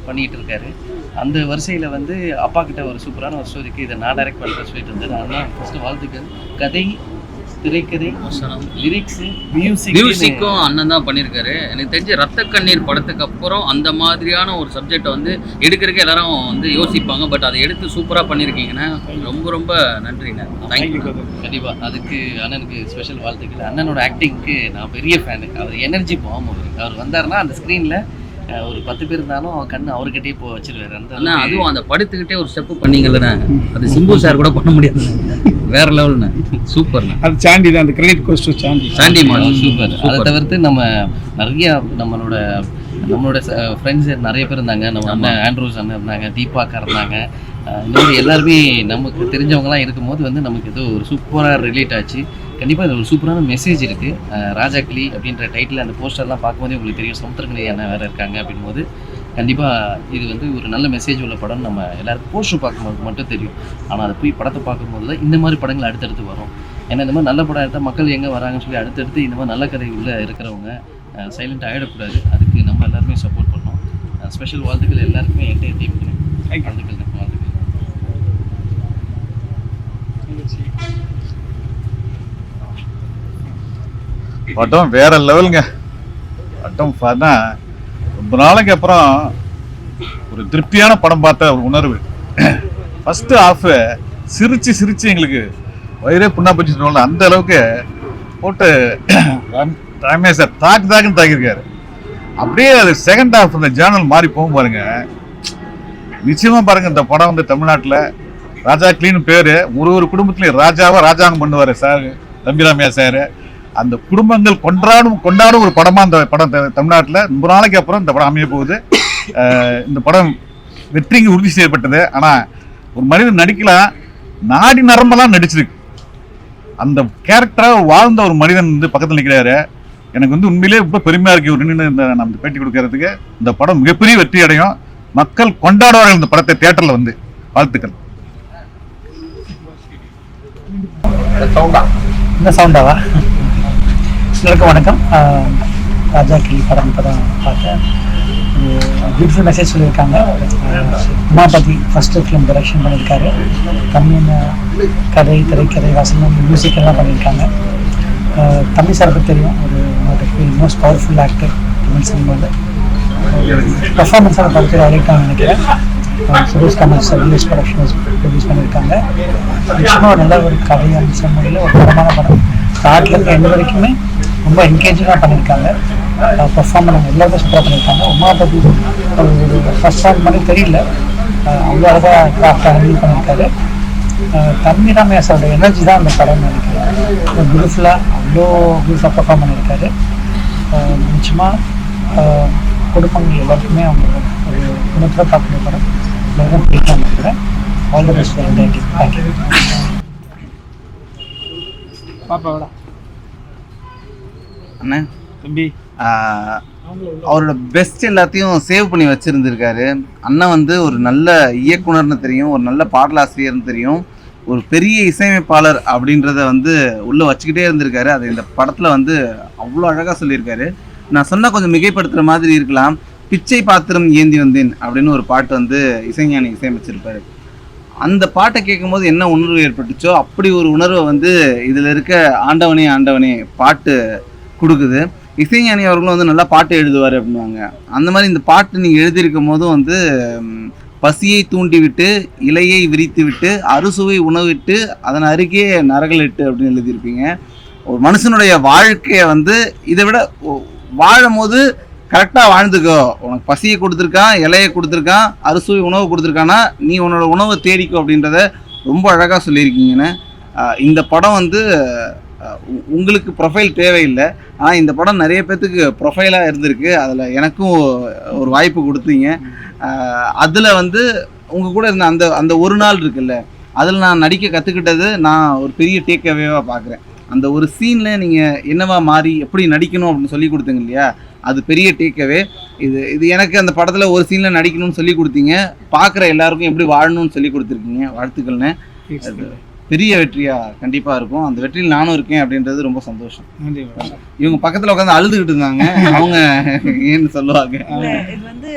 பண்ணிகிட்டு இருக்காரு. அந்த வரிசையில் வந்து அப்பா கிட்ட ஒரு சூப்பரான ஒரு ஸ்டோரிக்கு இதை நான் டைரக்ட் பண்ணுறேன் சொல்லிட்டு இருந்தேன். அதனால் ஃபஸ்ட்டு வாழ்த்துக்கள். கதை, திரைக்கதை, லிரிக்ஸு, மியூசிக்கும் அண்ணன் தான் பண்ணியிருக்காரு. எனக்கு தெரிஞ்ச ரத்த கண்ணீர் படத்துக்கு அப்புறம் அந்த மாதிரியான ஒரு சப்ஜெக்டை வந்து எடுக்கிறதுக்கு எல்லாரும் வந்து யோசிப்பாங்க. பட் அதை எடுத்து சூப்பராக பண்ணியிருக்கீங்கண்ணா. ரொம்ப ரொம்ப நன்றிண்ணா. தேங்க்யூ. கண்டிப்பாக அதுக்கு அண்ணனுக்கு ஸ்பெஷல் வாழ்த்துக்கள். அண்ணனோட ஆக்டிங்க்கு நான் பெரிய ஃபேனு. அவர் எனர்ஜி பாம். அவர் வந்தாருன்னா அந்த ஸ்க்ரீனில் ஒரு 10 பேர் இருந்தாலும் கண்ணு அவர்கிட்டே இப்போ வச்சிருவாரு. அந்த அதுவும் அந்த படுத்துக்கிட்டே ஒரு ஸ்டெப்பு பண்ணீங்கல்லண்ணா, அது சிம்பு சார் கூட பண்ண முடியாது. வேற லெவல்ண்ணா. சூப்பர்ண்ணா. அது சாண்டி தான், அந்த credit goes to Sandy model. Super. அதை தவிர்த்து நம்ம நிறைய நம்மளோட ஃப்ரெண்ட்ஸ் நிறைய பேர் இருந்தாங்க. நம்ம அண்ணன் ஆண்ட்ரூஸ் அண்ணன் இருந்தாங்க, தீபாக்கா இருந்தாங்க, இந்த மாதிரி எல்லாருமே நமக்கு தெரிஞ்சவங்களாம் இருக்கும்போது வந்து நமக்கு ஏதோ ஒரு சூப்பராக ரிலேட் ஆச்சு. கண்டிப்பாக இது ஒரு சூப்பரான மெசேஜ் இருக்குது. ராஜாக்கிளி அப்படின்ற டைட்டில் அந்த போஸ்டர்லாம் பார்க்கும்போதே உங்களுக்கு தெரியும் சமுத்திரக்கணி அண்ணா வேறு இருக்காங்க அப்படின்போது கண்டிப்பாக இது வந்து ஒரு நல்ல மெசேஜ் உள்ள படம். நம்ம எல்லாருக்கும் போஸ்டர் பார்க்கும்போது மட்டும் தெரியும், ஆனால் அதை போய் படத்தை பார்க்கும்போது தான் இந்த மாதிரி படங்கள் அடுத்தடுத்து வரும். ஏன்னா இந்த மாதிரி நல்ல படம் எடுத்தால் மக்கள் எங்கே வராங்கன்னு சொல்லி அடுத்தடுத்து இந்த மாதிரி நல்ல கதை உள்ளே இருக்கிறவங்க சைலண்ட் ஆகிடக்கூடாது. அதுக்கு நம்ம எல்லாருமே சப்போர்ட் பண்ணோம். ஸ்பெஷல் வாழ்த்துக்கள் எல்லாருக்குமே என்டையர் டீமுக்கு வாழ்த்துக்கள். படம் வேற லெவலுங்க. படம் பார்த்தா ரொம்ப நாளைக்கு அப்புறம் ஒரு திருப்தியான படம் பார்த்த ஒரு உணர்வு. ஃபர்ஸ்ட் ஹாஃப் சிரிச்சு எங்களுக்கு வயிறே புண்ணா போச்சு. அந்த அளவுக்கு போட்டு ரமேஷ் சார் தாக்குன்னு தாக்கியிருக்காரு. அப்படியே அது செகண்ட் ஹாஃப் இந்த ஜேர்னல் மாதிரி போகும் பாருங்க. நிச்சயமா பாருங்க இந்த படம் வந்து தமிழ்நாட்டில் ராஜாக்கிளின்னு பேரு. ஒரு குடும்பத்துலையும் ராஜாங்கம் பண்ணுவார் சார் தம்பிராமையா சார். அந்த குடும்பங்கள் கொண்டாடும் ஒரு படமா இந்த படம் தமிழ்நாட்டில் ரொம்ப நாளைக்கு அப்புறம் இந்த படம் அமைய போகுது. இந்த படம் வெற்றிக்கு உறுதி செய்யப்பட்டது. ஆனால் ஒரு மனிதன் நடிக்கலாம், நாடி நரம்பெல்லாம் நடிச்சிருக்கு. அந்த கேரக்டராக வாழ்ந்த ஒரு மனிதன் வந்து பக்கத்தில் நிற்கிறாரு. எனக்கு வந்து உண்மையிலே ரொம்ப பெருமையாக இருக்கு ஒரு நின்று நம்ம பேட்டி கொடுக்கறதுக்கு. இந்த படம் மிகப்பெரிய வெற்றி அடையும். மக்கள் கொண்டாடுவார்கள் இந்த படத்தை தியேட்டரில் வந்து. வாழ்த்துக்கள். இந்த சவுண்டாவா? எல்லாருக்கும் வணக்கம். ராஜாக்கிளி படம் இப்போ தான் பார்த்தேன். ஒரு பியூட்டிஃபுல் மெசேஜ் சொல்லியிருக்காங்க. உமாபதி ஃபஸ்ட்டு ஃபிலிம் டைரக்ஷன் பண்ணியிருக்காரு. தமிழ் கதை, திரைக்கதை, வசனம், மியூசிக் எல்லாம் பண்ணியிருக்காங்க. தமிழ் சாருக்கு தெரியும், ஒரு மோஸ்ட் பவர்ஃபுல் ஆக்டர் தமிழ் சினிமாவில். பர்ஃபார்மன்ஸாக படத்தில் ஹைலைட்டாக நினைக்கிறேன். Suresh Kamal sir release production produce பண்ணியிருக்காங்க. நிச்சயமாக ஒரு நல்ல ஒரு கதை அம்சம் முறையில் ஒரு படமான படம். ஸ்டார்ட்லேருந்து எந்த வரைக்குமே ரொம்ப என்கேஜிங்காக பண்ணியிருக்காங்க. பர்ஃபார்மன்ஸ் எல்லாருமே சூப்பராக பண்ணியிருக்காங்க. உமாபதி ஒரு ஃபர்ஸ்ட் சாங் மாதிரி தெரியல, அவ்வளோ அழகாக கிராஃப்டாக ஹேண்டில் பண்ணியிருக்காரு. தம்பிராமையா சாரோட எனர்ஜி தான் அந்த படம் நினைக்கிறேன். பியூட்டிஃபுல்லாக அவ்வளோ பியூட்டிஃபுல்லாக பர்ஃபார்ம் பண்ணியிருக்காரு. நிச்சயமாக குடும்பங்கள் எல்லாருக்குமே அவங்க ஒரு குடும்பத்தில் பார்க்கக்கூடிய படம் எல்லாரும் பிடிக்காம நினைக்கிறேன். All the best for thank you. பாப்பாவோட அண்ணா தம்பி அவரோட பெஸ்ட் எல்லாத்தையும் சேவ் பண்ணி வச்சுருந்துருக்காரு. அண்ணன் வந்து ஒரு நல்ல இயக்குனர்னு தெரியும், ஒரு நல்ல பாடலாசிரியர்னு தெரியும், ஒரு பெரிய இசையமைப்பாளர் அப்படின்றத வந்து உள்ளே வச்சுக்கிட்டே இருந்திருக்காரு. அதை இந்த படத்தில் வந்து அவ்வளோ அழகாக சொல்லியிருக்காரு. நான் சொன்னால் கொஞ்சம் மிகைப்படுத்துகிற மாதிரி இருக்கலாம். பிச்சை பாத்திரம் ஏந்தி வந்தேன் அப்படின்னு ஒரு பாட்டு வந்து இசைஞானி இசையமைச்சிருப்பாரு. அந்த பாட்டை கேட்கும்போது என்ன உணர்வு ஏற்பட்டுச்சோ அப்படி ஒரு உணர்வை வந்து இதில் இருக்க ஆண்டவனே ஆண்டவனே பாட்டு கொடுக்குது. இசைஞானி அவர்களும் வந்து நல்லா பாட்டு எழுதுவார் அப்படின்வாங்க. அந்த மாதிரி இந்த பாட்டு நீங்கள் எழுதியிருக்கும் போதும் வந்து பசியை தூண்டிவிட்டு இலையை விரித்து விட்டு அறுசுவை உணவிட்டு அதன் அருகே நரகலிட்டு அப்படின்னு எழுதியிருப்பீங்க. ஒரு மனுஷனுடைய வாழ்க்கையை வந்து இதை விட வாழும் போது கரெக்டாக வாழ்ந்துக்கோ. உனக்கு பசியை கொடுத்துருக்கான், இலையை கொடுத்துருக்கான், அறுசுவை உணவு கொடுத்துருக்கான்னா நீ உன்னோட உணவை தேடிக்கோ அப்படின்றத ரொம்ப அழகாக சொல்லியிருக்கீங்கன்னு. இந்த படம் வந்து உங்களுக்கு ப்ரொஃபைல் தேவையில்லை, ஆனால் இந்த படம் நிறைய பேர்த்துக்கு ப்ரொஃபைலாக இருந்திருக்கு. அதில் எனக்கும் ஒரு வாய்ப்பு கொடுத்தீங்க. அதில் வந்து உங்கள் கூட இருந்த அந்த ஒரு நாள் இருக்குல்ல, அதில் நான் நடிக்க கற்றுக்கிட்டது நான் ஒரு பெரிய டேக் அவேவாக பார்க்குறேன். அந்த ஒரு சீனில் நீங்கள் என்னவா மாறி எப்படி நடிக்கணும் அப்படின்னு சொல்லி கொடுத்தீங்க இல்லையா, அது பெரிய டேக்கவே. இது எனக்கு அந்த படத்தில் ஒரு சீனில் நடிக்கணும்னு சொல்லி கொடுத்தீங்க. பார்க்குற எல்லாருக்கும் எப்படி வாழணும்னு சொல்லி கொடுத்துருக்கீங்க. வாழ்த்துக்கள்னு. பெரிய வெற்றியாக கண்டிப்பாக இருக்கும். அந்த வெற்றியில் நானும் இருக்கேன் அப்படின்றது ரொம்ப சந்தோஷம். இவங்க பக்கத்தில் உட்காந்து அழுதுகிட்டு இருந்தாங்க, அவங்க ஏன்னு சொல்லுவாங்க. இது வந்து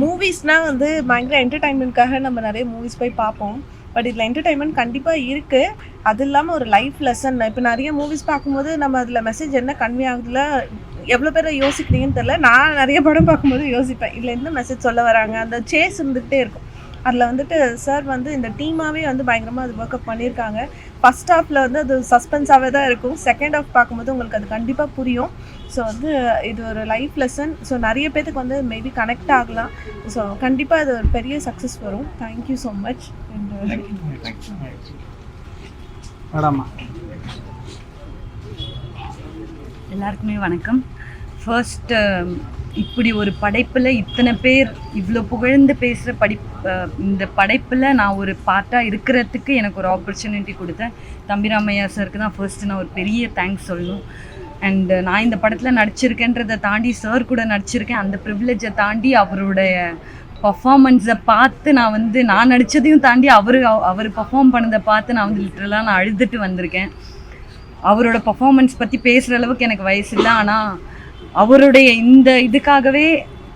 மூவிஸ்னால் வந்து பயங்கர என்டர்டைன்மெண்ட்காக நம்ம நிறைய மூவிஸ் போய் பார்ப்போம். பட் இதில் என்டர்டைன்மெண்ட் கண்டிப்பாக இருக்குது. அது இல்லாமல் ஒரு லைஃப் லெசன். இப்போ நிறைய மூவிஸ் பார்க்கும்போது நம்ம அதில் மெசேஜ் என்ன கன்வே ஆகுதுல, எவ்வளோ பேர் யோசிக்கிறீங்கன்னு தெரில. நான் நிறைய படம் பார்க்கும்போது யோசிப்பேன், இதில் என்ன மெசேஜ் சொல்ல வராங்க. அந்த சேஸ் இருந்துகிட்டே இருக்கும். அதில் வந்துட்டு சார் வந்து இந்த டீமாகவே வந்து பயங்கரமாக அது ஒர்க் அப் பண்ணியிருக்காங்க. ஃபஸ்ட் ஹாஃபில் வந்து அது சஸ்பென்ஸாகவே தான் இருக்கும். செகண்ட் ஹாஃப் பார்க்கும்போது உங்களுக்கு அது கண்டிப்பாக புரியும். ஸோ வந்து இது ஒரு லைஃப் லெசன். ஸோ நிறைய பேத்துக்கு வந்து மேபி கனெக்ட் ஆகலாம். ஸோ கண்டிப்பாக இது ஒரு பெரிய சக்ஸஸ் வரும். Thank you so much. எல்லாருக்குமே வணக்கம். ஃபர்ஸ்ட் இப்படி ஒரு படைப்பில் இத்தனை பேர் இவ்வளோ புகழ்ந்து பேசுகிற இந்த படைப்பில் நான் ஒரு பார்ட்டாக இருக்கிறதுக்கு எனக்கு ஒரு ஆப்பர்ச்சுனிட்டி கொடுத்தேன் தம்பிராமையா சாருக்கு தான் ஃபர்ஸ்ட்டு நான் ஒரு பெரிய தேங்க்ஸ் சொல்லணும். அண்டு நான் இந்த படத்தில் நடிச்சிருக்கேன்றதை தாண்டி சார் கூட நடிச்சிருக்கேன். அந்த ப்ரிவிலேஜை தாண்டி அவருடைய பர்ஃபார்மன்ஸை பார்த்து நான் நடித்ததையும் தாண்டி அவர் பர்ஃபார்ம் பண்ணதை பார்த்து நான் லிட்டரலாக நான் அழுதுட்டு வந்திருக்கேன். அவரோட பர்ஃபார்மன்ஸ் பற்றி பேசுகிற அளவுக்கு எனக்கு வயசு இல்லை. ஆனால் அவருடைய இந்த இதுக்காகவே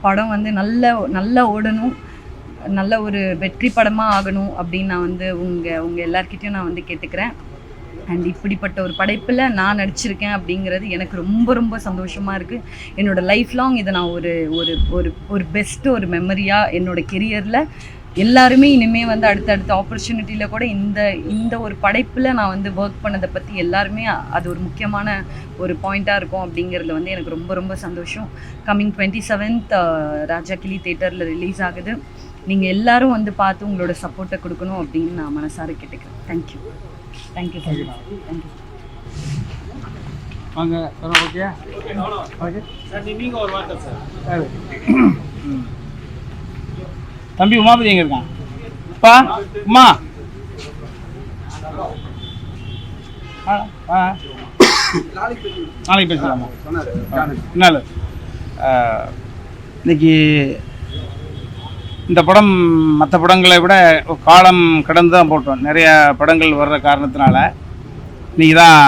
படம் நல்லா ஓடணும், நல்ல ஒரு வெற்றி படமாக ஆகணும் அப்படின்னு நான் உங்கள் எல்லார்கிட்டையும் நான் கேட்டுக்கிறேன். அண்ட் இப்படிப்பட்ட ஒரு படைப்பில் நான் நடிச்சிருக்கேன் அப்படிங்கிறது எனக்கு ரொம்ப ரொம்ப சந்தோஷமாக இருக்குது. என்னோடய லைஃப் லாங் இதை நான் ஒரு ஒரு ஒரு பெஸ்ட்டு ஒரு மெமரியாக என்னோடய கெரியரில் எல்லாருமே இனிமேல் அடுத்தடுத்த ஆப்பர்ச்சுனிட்டியில் கூட இந்த ஒரு படைப்பில் நான் ஒர்க் பண்ணதை பற்றி எல்லாருமே அது ஒரு முக்கியமான ஒரு பாயிண்ட்டாக இருக்கும் அப்படிங்கிறதுல எனக்கு ரொம்ப ரொம்ப சந்தோஷம். கம்மிங் 27th ராஜாக்கிளி தேட்டரில் ரிலீஸ் ஆகுது. நீங்கள் எல்லாரும் பார்த்து உங்களோட சப்போர்ட்டை கொடுக்கணும் அப்படின்னு நான் மனசார கேட்டுக்கிறேன். தேங்க்யூ. Thank you thank you thank you. வாங்க சார். Okay okay sir. நீங்கள் ஒரு வார்த்தை சார். தம்பி உமாபதி எங்கே இருக்கான்? அப்பா உமா நாளைக்கு பேசலாமா? என்னால் இன்னைக்கு இந்த படம் மற்ற படங்களை விட காலம் கடந்து தான் போட்டோம். நிறைய படங்கள் வர்ற காரணத்தினால இன்றைக்கி தான்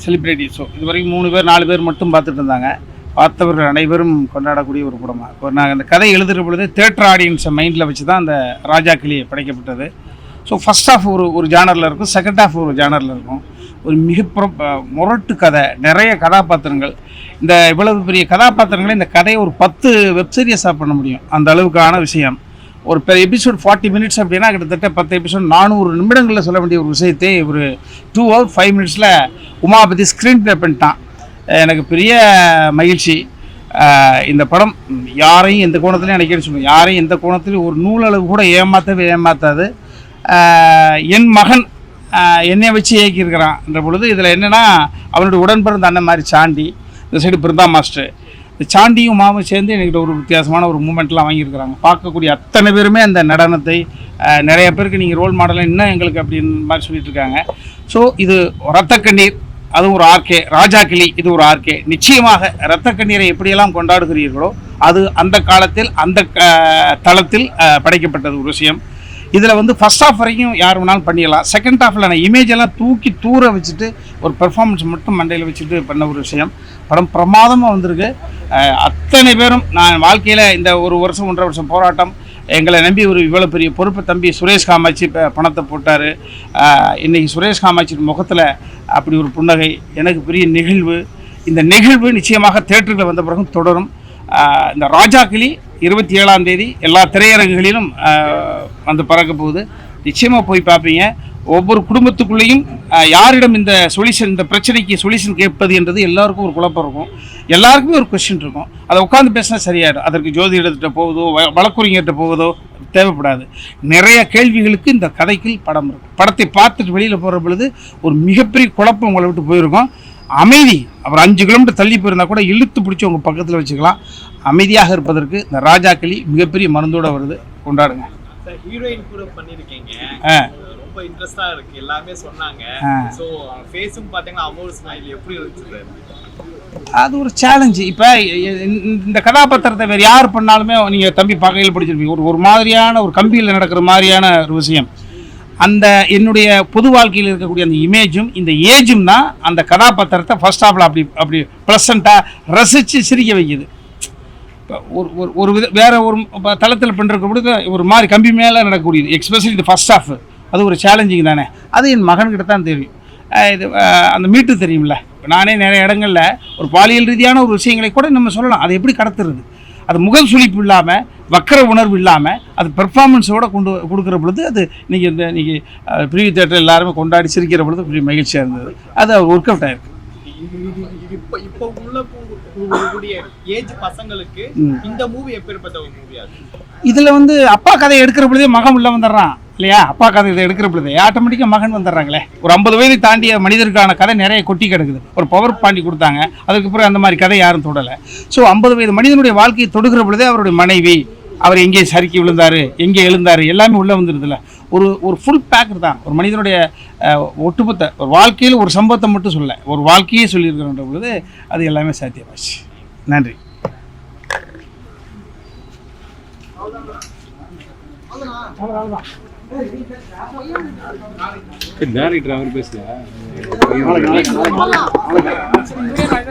செலிப்ரிட்டி ஷோ. இது வரைக்கும் 3 பேர் 4 பேர் மட்டும் பார்த்துட்டு இருந்தாங்க. பார்த்தவர்கள் அனைவரும் கொண்டாடக்கூடிய ஒரு படமாக. இப்போ நாங்கள் அந்த கதை எழுதுகிற பொழுது தியேட்டர் ஆடியன்ஸை மைண்டில் வச்சு தான் அந்த ராஜாக்கிளி படைக்கப்பட்டது. ஸோ ஃபஸ்ட் ஹாஃப் ஒரு ஜானரில் இருக்கும், செகண்ட் ஹாஃப் ஒரு ஜானரில் இருக்கும். ஒரு முரட்டு கதை, நிறைய கதாபாத்திரங்கள். இந்த இவ்வளவு பெரிய கதாபாத்திரங்களை இந்த கதையை ஒரு 10 வெப்சீரியஸாக பண்ண முடியும். அந்த அளவுக்கான விஷயம். ஒரு எபிசோட் 40 minutes அப்படின்னா கிட்டத்தட்ட 10 எபிசோட் 400 நிமிடங்களில் சொல்ல வேண்டிய ஒரு விஷயத்தை ஒரு 2 hours 5 minutes Umapathi screen play பண்ணிட்டான். எனக்கு பெரிய மகிழ்ச்சி. இந்த படம் யாரையும் எந்த கோணத்துலையும் நினைக்கிறேன்னு சொல்லுவேன். யாரையும் எந்த கோணத்துலையும் ஒரு நூலளவு கூட ஏமாற்றாது. என் மகன் என்னை வச்சு இயக்கியிருக்கிறான்ற பொழுது இதில் என்னென்னா அவனுடைய உடன்பிறந்த அண்ணன் மாதிரி சாண்டி, இந்த சைடு பிருந்தா மாஸ்டர், இந்த சாண்டியும் மாவும் சேர்ந்து என்கிட்ட ஒரு வித்தியாசமான ஒரு மூமெண்ட்லாம் வாங்கியிருக்கிறாங்க. பார்க்கக்கூடிய அத்தனை பேருமே அந்த நடனத்தை நிறைய பேருக்கு நீங்கள் ரோல் மாடலாக இன்னும் எங்களுக்கு அப்படின்னு மாதிரி சொல்லிட்டு இருக்காங்க. ஸோ இது ரத்தக்கண்ணீர், அது ஒரு ஆர்கே. ராஜாக்கிளி இது ஒரு ஆர்கே. நிச்சயமாக இரத்தக்கண்ணீரை எப்படியெல்லாம் கொண்டாடுகிறீர்களோ அது அந்த காலத்தில் அந்த தளத்தில் படைக்கப்பட்டது ஒரு விஷயம். இதில் ஃபஸ்ட் ஹாஃப் வரைக்கும் யார் வேணாலும் பண்ணிடலாம். செகண்ட் ஹாஃபில் நான் இமேஜெல்லாம் தூக்கி தூர வச்சுட்டு ஒரு பெர்ஃபார்மன்ஸ் மட்டும் மண்டையில் வச்சுட்டு பண்ண ஒரு விஷயம். படம் பிரமாதமாக வந்திருக்கு. அத்தனை பேரும் நான் வாழ்க்கையில் இந்த 1 வருஷம் 1.5 வருஷம் போராட்டம், எங்களை நம்பி ஒரு இவ்வளோ பெரிய பொறுப்பு தம்பி சுரேஷ் காமாட்சி பணத்தை போட்டார். இன்றைக்கி சுரேஷ் காமாட்சி முகத்தில் அப்படி ஒரு புன்னகை எனக்கு பெரிய நிகழ்வு. இந்த நிகழ்வு நிச்சயமாக தேட்டரில் வந்த பிறகும் தொடரும். இந்த ராஜாக்கிளி 27ஆம் தேதி எல்லா திரையரங்குகளிலும் பறக்க போகுது. நிச்சயமாக போய் பார்ப்பீங்க. ஒவ்வொரு குடும்பத்துக்குள்ளேயும் யாரிடம் இந்த சொல்யூஷன், இந்த பிரச்சனைக்கு சொல்யூஷன் கேட்பது என்றது எல்லாருக்கும் ஒரு குழப்பம் இருக்கும். எல்லாருக்குமே ஒரு கொஸ்டின் இருக்கும். அதை உட்காந்து பேசினா சரியாயிடும். அதற்கு ஜோதிடர்கிட்ட போவதோ வழக்குரைஞர்கிட்ட போவதோ தேவைப்படாது. நிறைய கேள்விகளுக்கு இந்த கதைக்குள் படம் இருக்கும். படத்தை பார்த்துட்டு வெளியில் போகிற பொழுது ஒரு மிகப்பெரிய குழப்பம் உங்களை விட்டு போயிருக்கும். அமைதி, அவர் 5 கிலோமீட்டர் தள்ளி போயிருந்தால் கூட இழுத்து பிடிச்சி உங்கள் பக்கத்தில் வச்சுக்கலாம். அமைதியாக இருப்பதற்கு இந்த ராஜாக்கிளி மிகப்பெரிய மருந்தோடு வருது. கொண்டாடுங்க. ஹீரோயின் கூட பண்ணிருக்கீங்க, ரொம்ப இன்ட்ரெஸ்டா இருக்கு எல்லாமே சொன்னாங்க. சோ ஃபேஸும் பாத்தீங்கன்னா அமோர் ஸ்மைல் எப்படி இருந்துச்சு? அது ஒரு சேலஞ்சு. இப்போ இந்த கதாபாத்திரத்தை வேறு யார் பண்ணாலுமே நீங்கள் தம்பி பார்க்கையில் படிச்சிருப்பீங்க. ஒரு மாதிரியான ஒரு கம்பியில் நடக்கிற மாதிரியான ஒரு விஷயம். அந்த என்னுடைய பொது வாழ்க்கையில் இருக்கக்கூடிய அந்த இமேஜும் இந்த ஏஜும் தான் அந்த கதாபாத்திரத்தை ஃபர்ஸ்ட் ஹாஃபில் அப்படி ப்ளசண்ட்டாக ரசித்து சிரிக்க வைக்குது. இப்போ ஒரு வேறு ஒரு தளத்தில் பண்ணுறக்க பொழுது ஒரு மாதிரி கம்பி மேலே நடக்கக்கூடியது. எக்ஸ்பெஷலி இந்த ஃபர்ஸ்ட் ஹாஃப் அது ஒரு சேலஞ்சிங் தானே. அது என் மகன்கிட்ட தான் தெரியும். இது அந்த மீட்டு தெரியும்ல. இப்போ நானே நிறைய இடங்களில் ஒரு பாலியல் ரீதியான ஒரு விஷயங்களை கூட நம்ம சொல்லலாம். அதை எப்படி கடத்துறது, அது முகல் சுழிப்பு இல்லாமல் வக்கர உணர்வு இல்லாமல் அது பெர்ஃபார்மன்ஸோடு கொடுக்குற பொழுது அது இன்றைக்கி ப்ரீவியூ தேட்டர் எல்லாருமே கொண்டாடி சிரிக்கிற பொழுது பெரிய மகிழ்ச்சியாக இருந்தது. அது ஒர்க் அவுட் ஆயிருக்கு. இப்போ உள்ள ஏஜ் பசங்களுக்கு இந்த மூவி எப்பேற்பட்ட ஒரு மூவியா இருக்கு? இதில் அப்பா கதையை எடுக்கிற பொழுதே மகன் உள்ள வந்துடுறான். இல்லையா? அப்பா கதை இதை எடுக்கிற பொழுது ஆட்டோமேட்டிக்காக மகன் வந்துடுறாங்களே. ஒரு 50 வயதை தாண்டிய மனிதருக்கான கதை நிறைய கொட்டி கிடக்குது. ஒரு பவர் பாண்டி கொடுத்தாங்க, அதுக்கு பிறகு அந்த மாதிரி கதை யாரும் தொடலை. ஸோ 50 வயது மனிதனுடைய வாழ்க்கையை தொடுகிற பொழுதே அவருடைய மனைவி, அவர் எங்கே சறுக்கி விழுந்தார், எங்கே எழுந்தார், எல்லாமே உள்ளே வந்துடுதுல. ஒரு ஃபுல் பேக்கர் தான் ஒரு மனிதனுடைய ஒட்டுமொத்த ஒரு வாழ்க்கையில் ஒரு சம்பவத்தை மட்டும் சொல்ல, ஒரு வாழ்க்கையே சொல்லியிருக்கிற பொழுது அது எல்லாமே சாத்தியமாச்சு. நன்றி. டேரக்டர் அவர் பேசுகிறேன்.